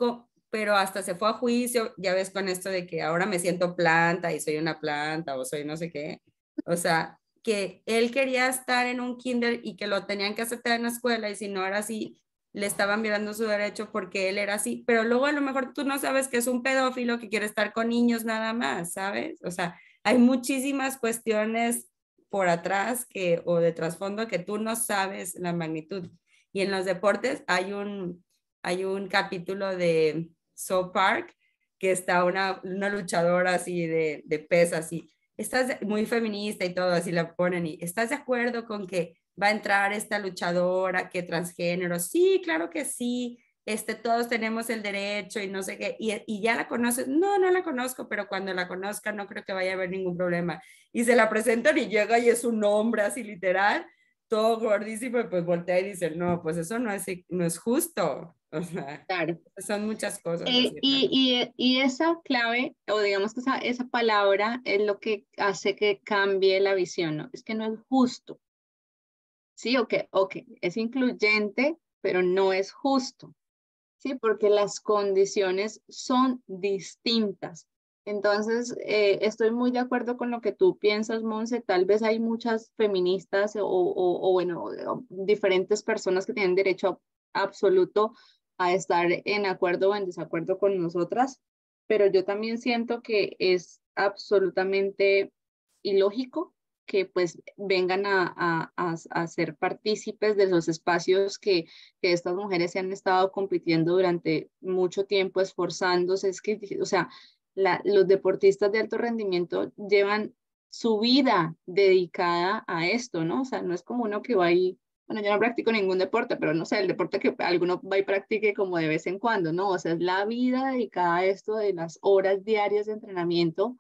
hasta se fue a juicio, ya ves con esto de que ahora me siento planta y soy una planta o soy no sé qué. O sea, que él quería estar en un kinder y que lo tenían que aceptar en la escuela y si no era así, le estaban violando su derecho porque él era así, pero luego a lo mejor tú no sabes que es un pedófilo que quiere estar con niños nada más, ¿sabes? O sea, hay muchísimas cuestiones por atrás o de trasfondo que tú no sabes la magnitud. Y en los deportes hay un capítulo de South Park que está una luchadora así de pesas y estás muy feminista y todo, así la ponen y ¿estás de acuerdo con que va a entrar esta luchadora que transgénero? Sí, claro que sí, todos tenemos el derecho y no sé qué, y ya la conoces, no, no la conozco, pero cuando la conozca no creo que vaya a haber ningún problema. Y se la presentan y llega y es un hombre así literal, todo gordísimo, y pues voltea y dice, no, pues eso no es justo. O sea, Claro. son muchas cosas Y, así. y esa clave, o digamos que esa palabra es lo que hace que cambie la visión, ¿no? Es que no es justo. Sí, ok, es incluyente, pero no es justo. Sí, porque las condiciones son distintas. Entonces, estoy muy de acuerdo con lo que tú piensas, Monse. Tal vez hay muchas feministas o bueno, diferentes personas que tienen derecho absoluto a estar en acuerdo o en desacuerdo con nosotras, pero yo también siento que es absolutamente ilógico que pues vengan a ser partícipes de los espacios que estas mujeres se han estado compitiendo durante mucho tiempo, esforzándose. Es que, o sea, los deportistas de alto rendimiento llevan su vida dedicada a esto, ¿no? O sea, no es como uno que va ahí, bueno, yo no practico ningún deporte, pero no sé, el deporte que alguno va y practique como de vez en cuando, ¿no? O sea, es la vida dedicada a esto de las horas diarias de entrenamiento.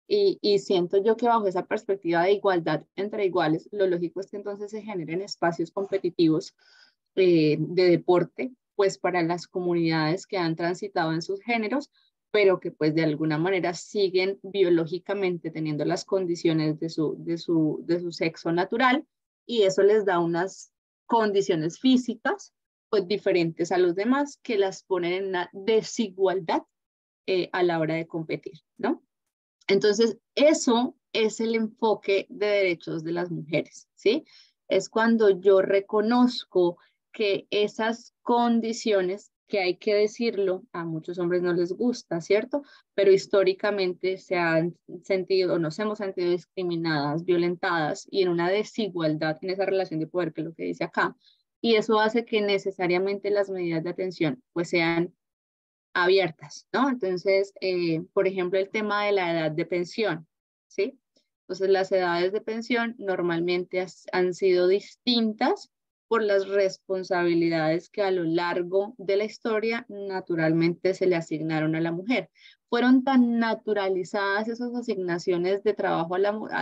Y siento yo que bajo esa perspectiva de igualdad entre iguales, lo lógico es que entonces se generen espacios competitivos de deporte, pues para las comunidades que han transitado en sus géneros, pero que pues de alguna manera siguen biológicamente teniendo las condiciones de su sexo natural y eso les da unas condiciones físicas pues diferentes a los demás que las ponen en una desigualdad a la hora de competir, ¿no? Entonces, eso es el enfoque de derechos de las mujeres, ¿sí? Es cuando yo reconozco que esas condiciones, que hay que decirlo, a muchos hombres no les gusta, ¿cierto? Pero históricamente se han sentido, nos hemos sentido discriminadas, violentadas y en una desigualdad en esa relación de poder, que es lo que dice acá. Y eso hace que necesariamente las medidas de atención pues sean abiertas, ¿no? Entonces, por ejemplo, el tema de la edad de pensión, ¿sí? Entonces, las edades de pensión normalmente han sido distintas por las responsabilidades que a lo largo de la historia naturalmente se le asignaron a la mujer. Fueron tan naturalizadas esas asignaciones de trabajo,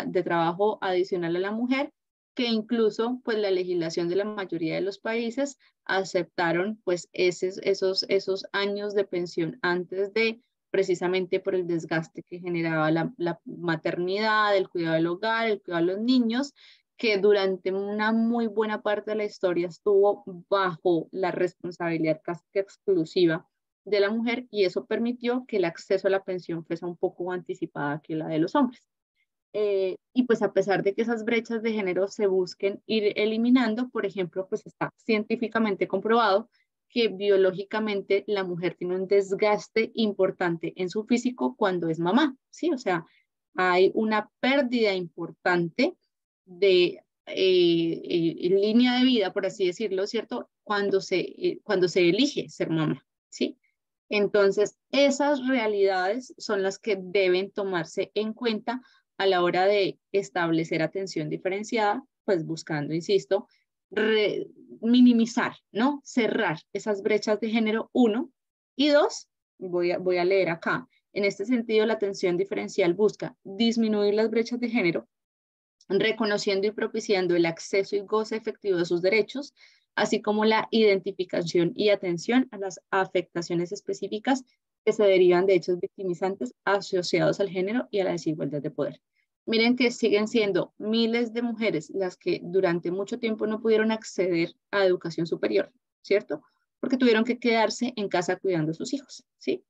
de trabajo adicional a la mujer que incluso pues la legislación de la mayoría de los países aceptaron pues esos años de pensión antes de, precisamente por el desgaste que generaba la maternidad, el cuidado del hogar, el cuidado de los niños, que durante una muy buena parte de la historia estuvo bajo la responsabilidad casi que exclusiva de la mujer, y eso permitió que el acceso a la pensión fuese un poco anticipada que la de los hombres. Y pues a pesar de que esas brechas de género se busquen ir eliminando, por ejemplo, pues está científicamente comprobado que biológicamente la mujer tiene un desgaste importante en su físico cuando es mamá, ¿sí? O sea, hay una pérdida importante de línea de vida, por así decirlo, ¿cierto? Cuando se elige ser mamá, ¿sí? Entonces, esas realidades son las que deben tomarse en cuenta a la hora de establecer atención diferenciada, pues buscando, insisto, minimizar, ¿no? Cerrar esas brechas de género, 1, y 2, voy a leer acá. En este sentido, la atención diferencial busca disminuir las brechas de género, reconociendo y propiciando el acceso y goce efectivo de sus derechos, así como la identificación y atención a las afectaciones específicas que se derivan de hechos victimizantes asociados al género y a la desigualdad de poder. Miren que siguen siendo miles de mujeres las que durante mucho tiempo no pudieron acceder a educación superior, ¿cierto? Porque tuvieron que quedarse en casa cuidando a sus hijos, ¿sí?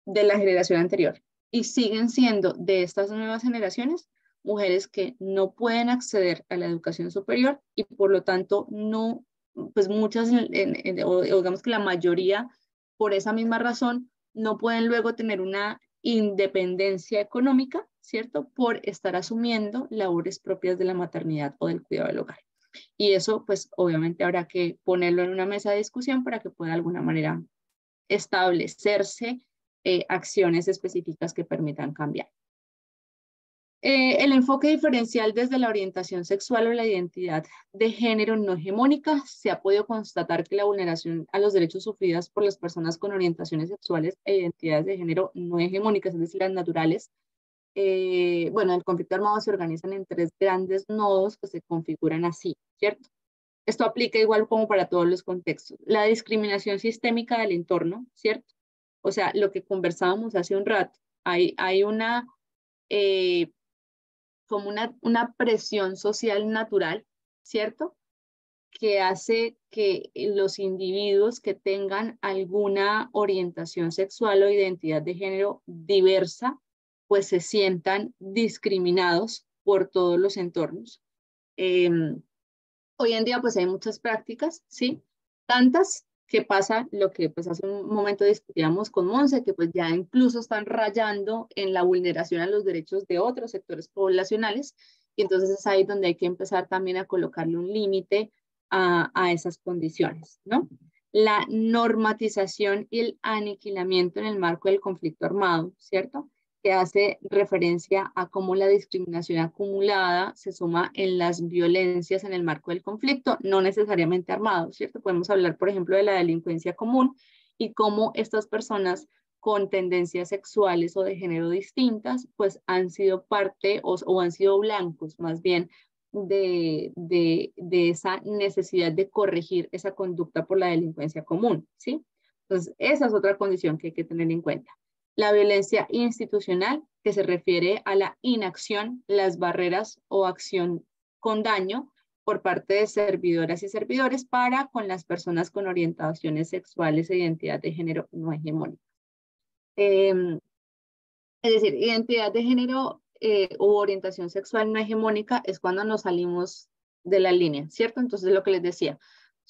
De la generación anterior. Y siguen siendo de estas nuevas generaciones mujeres que no pueden acceder a la educación superior y por lo tanto no, pues muchas, o digamos que la mayoría, por esa misma razón, no pueden luego tener una independencia económica, ¿cierto? Por estar asumiendo labores propias de la maternidad o del cuidado del hogar. Y eso, pues obviamente habrá que ponerlo en una mesa de discusión para que pueda de alguna manera establecerse acciones específicas que permitan cambiar. El enfoque diferencial desde la orientación sexual o la identidad de género no hegemónica, se ha podido constatar que la vulneración a los derechos sufridas por las personas con orientaciones sexuales e identidades de género no hegemónicas, es decir, las naturales, bueno, el conflicto armado se organizan en 3 grandes nodos que se configuran así, ¿cierto? Esto aplica igual como para todos los contextos. La discriminación sistémica del entorno, ¿cierto? O sea, lo que conversábamos hace un rato, hay una... como una presión social natural, ¿cierto? Que hace que los individuos que tengan alguna orientación sexual o identidad de género diversa, pues se sientan discriminados por todos los entornos. Hoy en día pues hay muchas prácticas, ¿sí? Tantas que pasa lo que pues hace un momento discutíamos con Monse, que pues ya incluso están rayando en la vulneración a los derechos de otros sectores poblacionales, y entonces es ahí donde hay que empezar también a colocarle un límite a esas condiciones, ¿no? La normatización y el aniquilamiento en el marco del conflicto armado, ¿cierto? Que hace referencia a cómo la discriminación acumulada se suma en las violencias en el marco del conflicto, no necesariamente armado, ¿cierto? Podemos hablar, por ejemplo, de la delincuencia común y cómo estas personas con tendencias sexuales o de género distintas, pues han sido parte o han sido blancos más bien de esa necesidad de corregir esa conducta por la delincuencia común, ¿sí? Entonces, esa es otra condición que hay que tener en cuenta. La violencia institucional, que se refiere a la inacción, las barreras o acción con daño por parte de servidoras y servidores para con las personas con orientaciones sexuales e identidad de género no hegemónica. Es decir, identidad de género u orientación sexual no hegemónica es cuando nos salimos de la línea, ¿cierto? Entonces lo que les decía,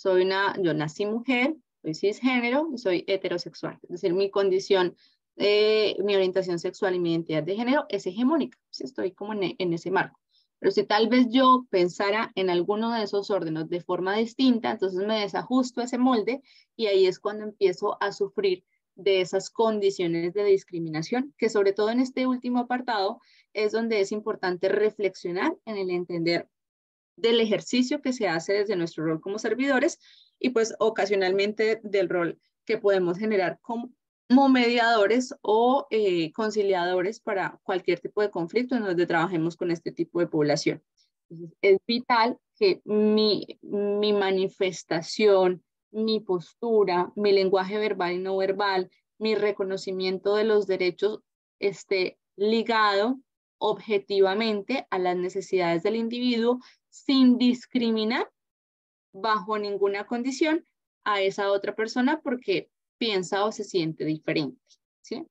yo nací mujer, soy cisgénero y soy heterosexual. Es decir, mi condición, mi orientación sexual y mi identidad de género es hegemónica. ¿Sí? Estoy como en ese marco. Pero si tal vez yo pensara en alguno de esos órdenes de forma distinta, entonces me desajusto a ese molde y ahí es cuando empiezo a sufrir de esas condiciones de discriminación, que sobre todo en este último apartado es donde es importante reflexionar en el entender del ejercicio que se hace desde nuestro rol como servidores y pues ocasionalmente del rol que podemos generar como mediadores o conciliadores para cualquier tipo de conflicto en donde trabajemos con este tipo de población. Entonces, es vital que mi manifestación, mi postura, mi lenguaje verbal y no verbal, mi reconocimiento de los derechos esté ligado objetivamente a las necesidades del individuo sin discriminar bajo ninguna condición a esa otra persona porque piensa o se siente diferente, ¿sí?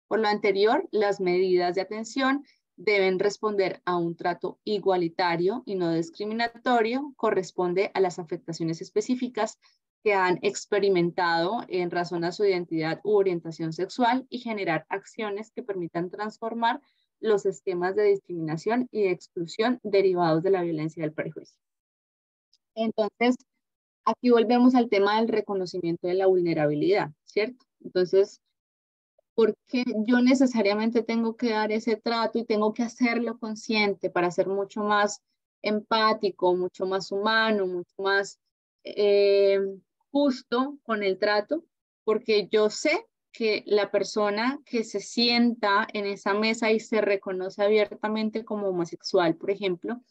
Por lo anterior, las medidas de atención deben responder a un trato igualitario y no discriminatorio, corresponde a las afectaciones específicas que han experimentado en razón a su identidad u orientación sexual y generar acciones que permitan transformar los esquemas de discriminación y de exclusión derivados de la violencia y del prejuicio. Entonces, aquí volvemos al tema del reconocimiento de la vulnerabilidad, ¿cierto? Entonces, ¿por qué yo necesariamente tengo que dar ese trato y tengo que hacerlo consciente para ser mucho más empático, mucho más humano, mucho más justo con el trato? Porque yo sé que la persona que se sienta en esa mesa y se reconoce abiertamente como homosexual, por ejemplo,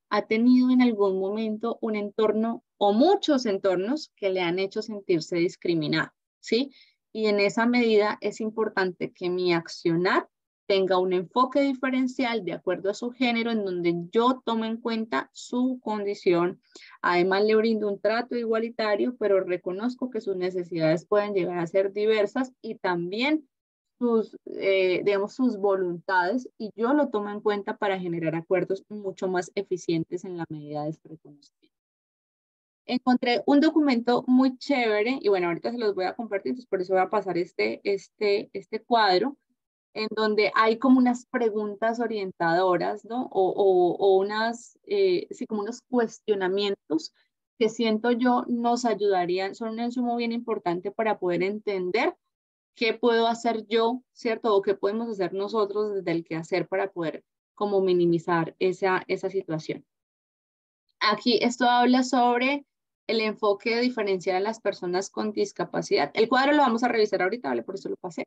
ha tenido en algún momento un entorno o muchos entornos que le han hecho sentirse discriminado, ¿sí? Y en esa medida es importante que mi accionar tenga un enfoque diferencial de acuerdo a su género, en donde yo tome en cuenta su condición. Además, le brindo un trato igualitario, pero reconozco que sus necesidades pueden llegar a ser diversas y también digamos, sus voluntades, y yo lo tomo en cuenta para generar acuerdos mucho más eficientes en la medida de este reconocimiento. Encontré un documento muy chévere, y bueno, ahorita se los voy a compartir, entonces por eso voy a pasar este cuadro, en donde hay como unas preguntas orientadoras, ¿no? O unas, sí, como unos cuestionamientos que siento yo nos ayudarían, son un insumo bien importante para poder entender qué puedo hacer yo, ¿cierto? O qué podemos hacer nosotros desde el quehacer para poder como minimizar esa situación. Aquí esto habla sobre el enfoque diferencial a las personas con discapacidad. El cuadro lo vamos a revisar ahorita, ¿vale? Por eso lo pasé.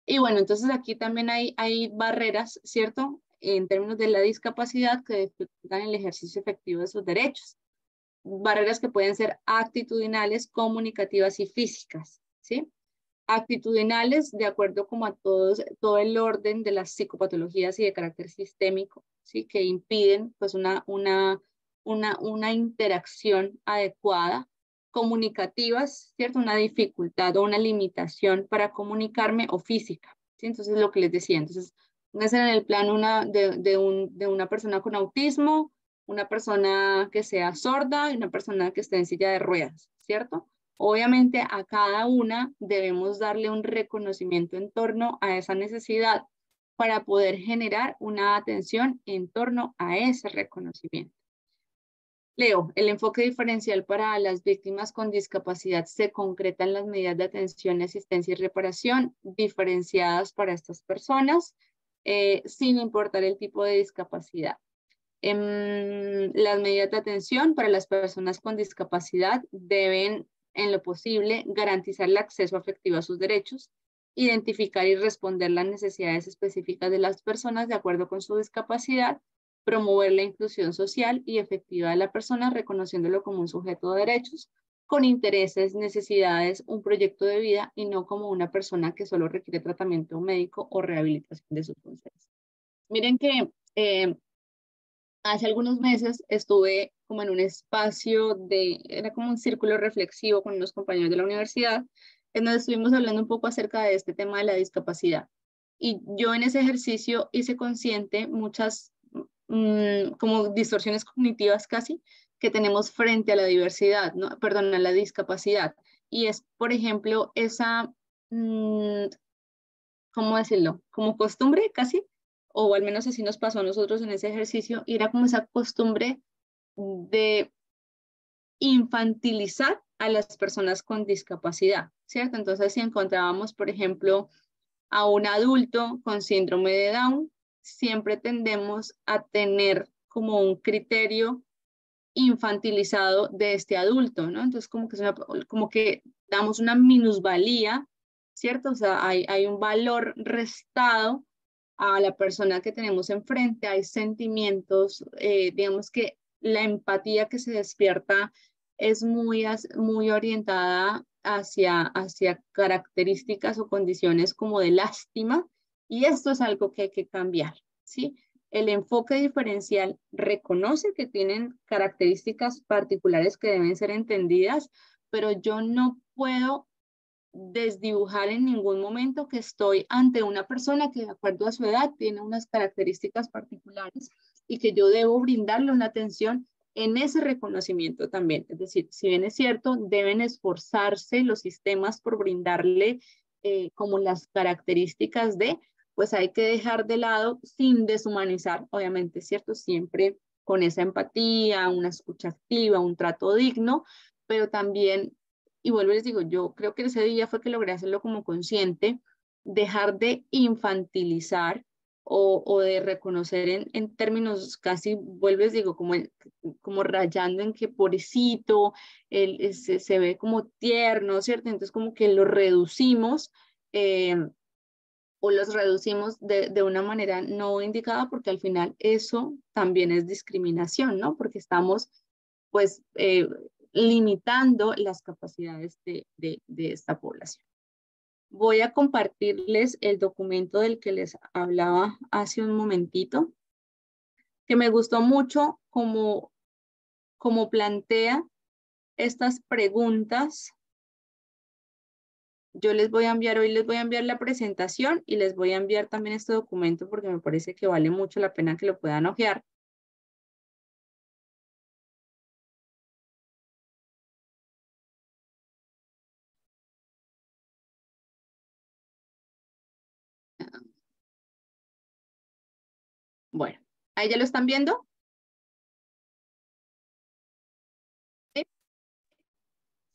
Y bueno, entonces aquí también hay barreras, ¿cierto? En términos de la discapacidad que dificultan el ejercicio efectivo de sus derechos. Barreras que pueden ser actitudinales, comunicativas y físicas, ¿sí? Actitudinales, de acuerdo como a todo el orden de las psicopatologías y de carácter sistémico, ¿sí? Que impiden pues una interacción adecuada. Comunicativas, ¿cierto? Una dificultad o una limitación para comunicarme, o física, ¿sí? Entonces, lo que les decía, entonces, pónganse en el plano de una persona con autismo, una persona que sea sorda y una persona que esté en silla de ruedas, ¿cierto? Obviamente a cada una debemos darle un reconocimiento en torno a esa necesidad para poder generar una atención en torno a ese reconocimiento. Leo, el enfoque diferencial para las víctimas con discapacidad se concreta en las medidas de atención, asistencia y reparación diferenciadas para estas personas, sin importar el tipo de discapacidad. Las medidas de atención para las personas con discapacidad deben, en lo posible, garantizar el acceso afectivo a sus derechos, identificar y responder las necesidades específicas de las personas de acuerdo con su discapacidad, promover la inclusión social y efectiva de la persona, reconociéndolo como un sujeto de derechos, con intereses, necesidades, un proyecto de vida y no como una persona que solo requiere tratamiento médico o rehabilitación de sus funciones. Miren que hace algunos meses estuve como en un espacio era como un círculo reflexivo con unos compañeros de la universidad, en donde estuvimos hablando un poco acerca de este tema de la discapacidad. Y yo en ese ejercicio hice consciente muchas como distorsiones cognitivas casi que tenemos frente a la diversidad, ¿no? Perdón, a la discapacidad. Y es, por ejemplo, esa, ¿cómo decirlo? Como costumbre casi, o al menos así nos pasó a nosotros en ese ejercicio, y era como esa costumbre de infantilizar a las personas con discapacidad, ¿cierto? Entonces, si encontrábamos, por ejemplo, a un adulto con síndrome de Down, siempre tendemos a tener como un criterio infantilizado de este adulto, ¿no? Entonces, como que damos una minusvalía, ¿cierto? O sea, hay un valor restado a la persona que tenemos enfrente, hay sentimientos, digamos que la empatía que se despierta es muy orientada hacia características o condiciones como de lástima, y esto es algo que hay que cambiar, ¿sí? El enfoque diferencial reconoce que tienen características particulares que deben ser entendidas, pero yo no puedo desdibujar en ningún momento que estoy ante una persona que de acuerdo a su edad tiene unas características particulares y que yo debo brindarle una atención en ese reconocimiento también. Es decir, si bien es cierto, deben esforzarse los sistemas por brindarle como las características de, pues hay que dejar de lado sin deshumanizar, obviamente, ¿cierto? Siempre con esa empatía, una escucha activa, un trato digno, pero también, y vuelvo y les digo, yo creo que ese día fue que logré hacerlo como consciente, dejar de infantilizar o de reconocer en términos casi, vuelvo y les digo, como rayando en que pobrecito, él se ve como tierno, ¿cierto? Entonces como que lo reducimos o los reducimos de una manera no indicada, porque al final eso también es discriminación, ¿no? Porque estamos pues limitando las capacidades de esta población. Voy a compartirles el documento del que les hablaba hace un momentito, que me gustó mucho como plantea estas preguntas. Yo les voy a enviar, hoy les voy a enviar la presentación y les voy a enviar también este documento porque me parece que vale mucho la pena que lo puedan hojear. Bueno, ¿ahí ya lo están viendo? Sí.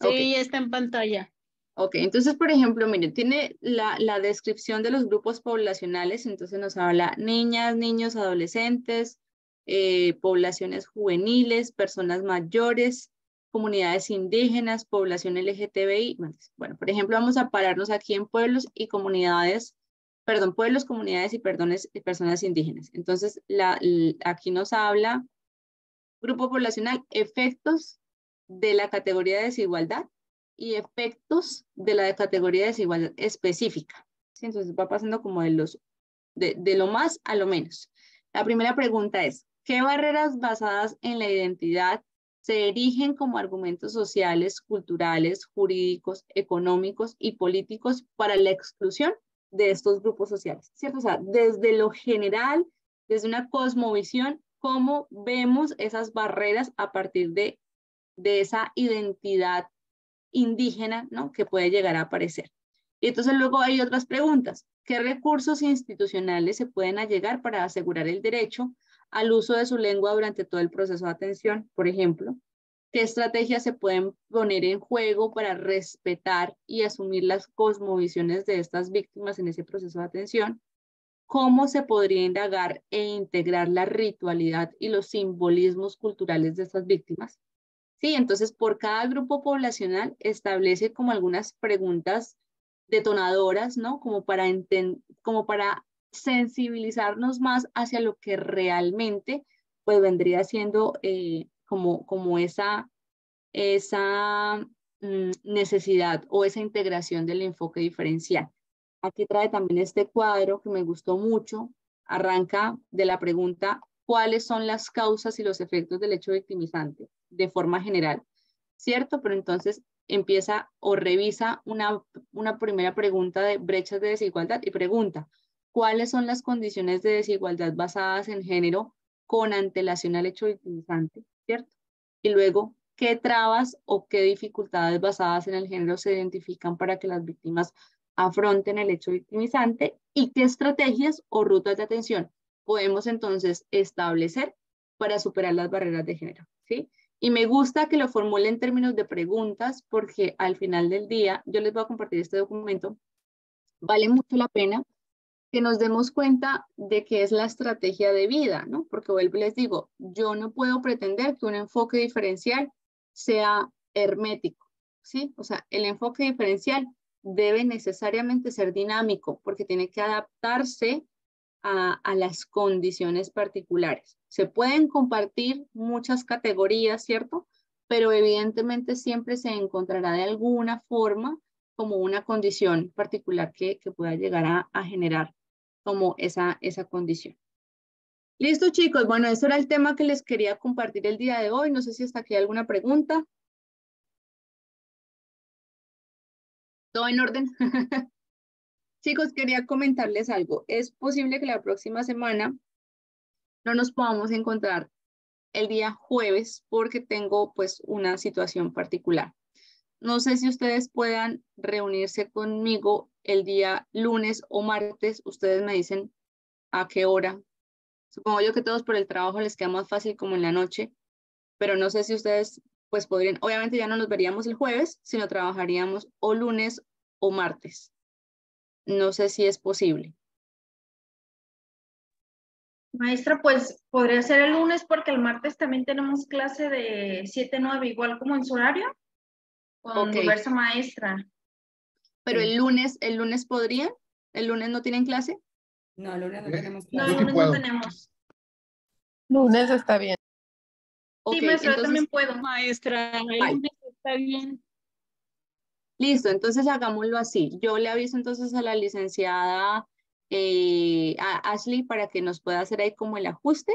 Sí, Ok. ya está en pantalla. Ok, entonces, por ejemplo, miren, tiene la descripción de los grupos poblacionales, entonces nos habla niñas, niños, adolescentes, poblaciones juveniles, personas mayores, comunidades indígenas, población LGTBI. Bueno, por ejemplo, vamos a pararnos aquí en pueblos y comunidades, perdón, pueblos, comunidades y personas indígenas. Entonces, aquí nos habla grupo poblacional, efectos de la categoría de desigualdad y efectos de la categoría de desigualdad específica. ¿Sí? Entonces va pasando como de lo más a lo menos. La primera pregunta es, ¿qué barreras basadas en la identidad se erigen como argumentos sociales, culturales, jurídicos, económicos y políticos para la exclusión de estos grupos sociales? ¿Cierto? O sea, desde lo general, desde una cosmovisión, ¿cómo vemos esas barreras a partir de esa identidad indígena, ¿no? Que puede llegar a aparecer? Y entonces luego hay otras preguntas. ¿Qué recursos institucionales se pueden allegar para asegurar el derecho al uso de su lengua durante todo el proceso de atención? Por ejemplo, ¿qué estrategias se pueden poner en juego para respetar y asumir las cosmovisiones de estas víctimas en ese proceso de atención? ¿Cómo se podría indagar e integrar la ritualidad y los simbolismos culturales de estas víctimas? Sí, entonces por cada grupo poblacional establece como algunas preguntas detonadoras, ¿no? Como para sensibilizarnos más hacia lo que realmente pues vendría siendo como esa necesidad o esa integración del enfoque diferencial. Aquí trae también este cuadro que me gustó mucho. Arranca de la pregunta, ¿cuáles son las causas y los efectos del hecho victimizante? De forma general, ¿cierto? Pero entonces empieza o revisa una primera pregunta de brechas de desigualdad y pregunta, ¿cuáles son las condiciones de desigualdad basadas en género con antelación al hecho victimizante? ¿Cierto? Y luego, ¿qué trabas o qué dificultades basadas en el género se identifican para que las víctimas afronten el hecho victimizante y qué estrategias o rutas de atención podemos entonces establecer para superar las barreras de género? ¿Sí? Y me gusta que lo formule en términos de preguntas porque al final del día, yo les voy a compartir este documento, vale mucho la pena que nos demos cuenta de qué es la estrategia de vida, ¿no? Porque vuelvo y les digo, yo no puedo pretender que un enfoque diferencial sea hermético, ¿sí? O sea, el enfoque diferencial debe necesariamente ser dinámico porque tiene que adaptarse a las condiciones particulares. Se pueden compartir muchas categorías, ¿cierto? Pero evidentemente siempre se encontrará de alguna forma como una condición particular que pueda llegar a generar como esa condición. Listo, chicos. Bueno, eso era el tema que les quería compartir el día de hoy. No sé si hasta aquí hay alguna pregunta. ¿Todo en orden? Chicos, quería comentarles algo. Es posible que la próxima semana no nos podamos encontrar el día jueves porque tengo pues una situación particular. No sé si ustedes puedan reunirse conmigo el día lunes o martes. Ustedes me dicen a qué hora. Supongo yo que todos por el trabajo les queda más fácil como en la noche, pero no sé si ustedes pues podrían, obviamente ya no nos veríamos el jueves, sino trabajaríamos o lunes o martes. No sé si es posible. Maestra, pues podría ser el lunes porque el martes también tenemos clase de 7-9, igual como en su horario, con Ok. diversa maestra. Pero Sí. el lunes podrían, el lunes no tienen clase. No, el lunes no tenemos No, clase. el lunes no tenemos. Lunes está bien. Ok, Sí, maestra, yo también entonces, puedo. Maestra, el bye. lunes está bien. Listo, entonces hagámoslo así. Yo le aviso entonces a la licenciada a Ashley para que nos pueda hacer ahí como el ajuste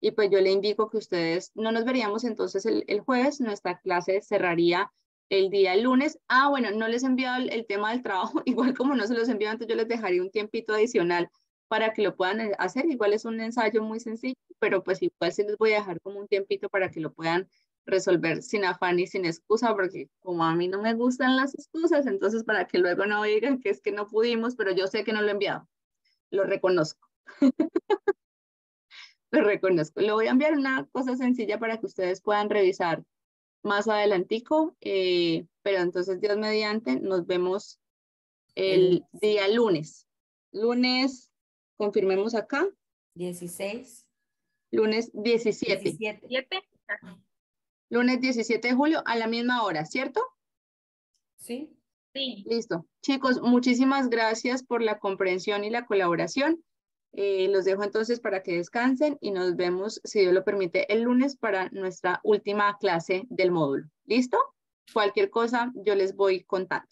y pues yo le indico que ustedes no nos veríamos entonces el jueves, nuestra clase cerraría el día lunes. Ah, bueno, no les he enviado el tema del trabajo, igual como no se los envío antes, yo les dejaría un tiempito adicional para que lo puedan hacer. Igual es un ensayo muy sencillo, pero pues igual sí les voy a dejar como un tiempito para que lo puedan resolver sin afán y sin excusa, porque como a mí no me gustan las excusas, entonces para que luego no digan que es que no pudimos, pero yo sé que no lo he enviado, lo reconozco, lo reconozco. Le voy a enviar una cosa sencilla para que ustedes puedan revisar más adelantico, pero entonces Dios mediante, nos vemos el día lunes. Lunes, confirmemos acá, 16. lunes 17. 17. 7. Lunes 17 de julio a la misma hora, ¿cierto? ¿Sí? Sí. Listo. Chicos, muchísimas gracias por la comprensión y la colaboración. Los dejo entonces para que descansen y nos vemos, si Dios lo permite, el lunes para nuestra última clase del módulo. ¿Listo? Cualquier cosa yo les voy contando.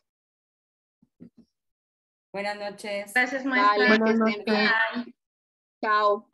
Buenas noches. Gracias, maestra. Vale, que Buenas estén bien. noches. Bye. Chao.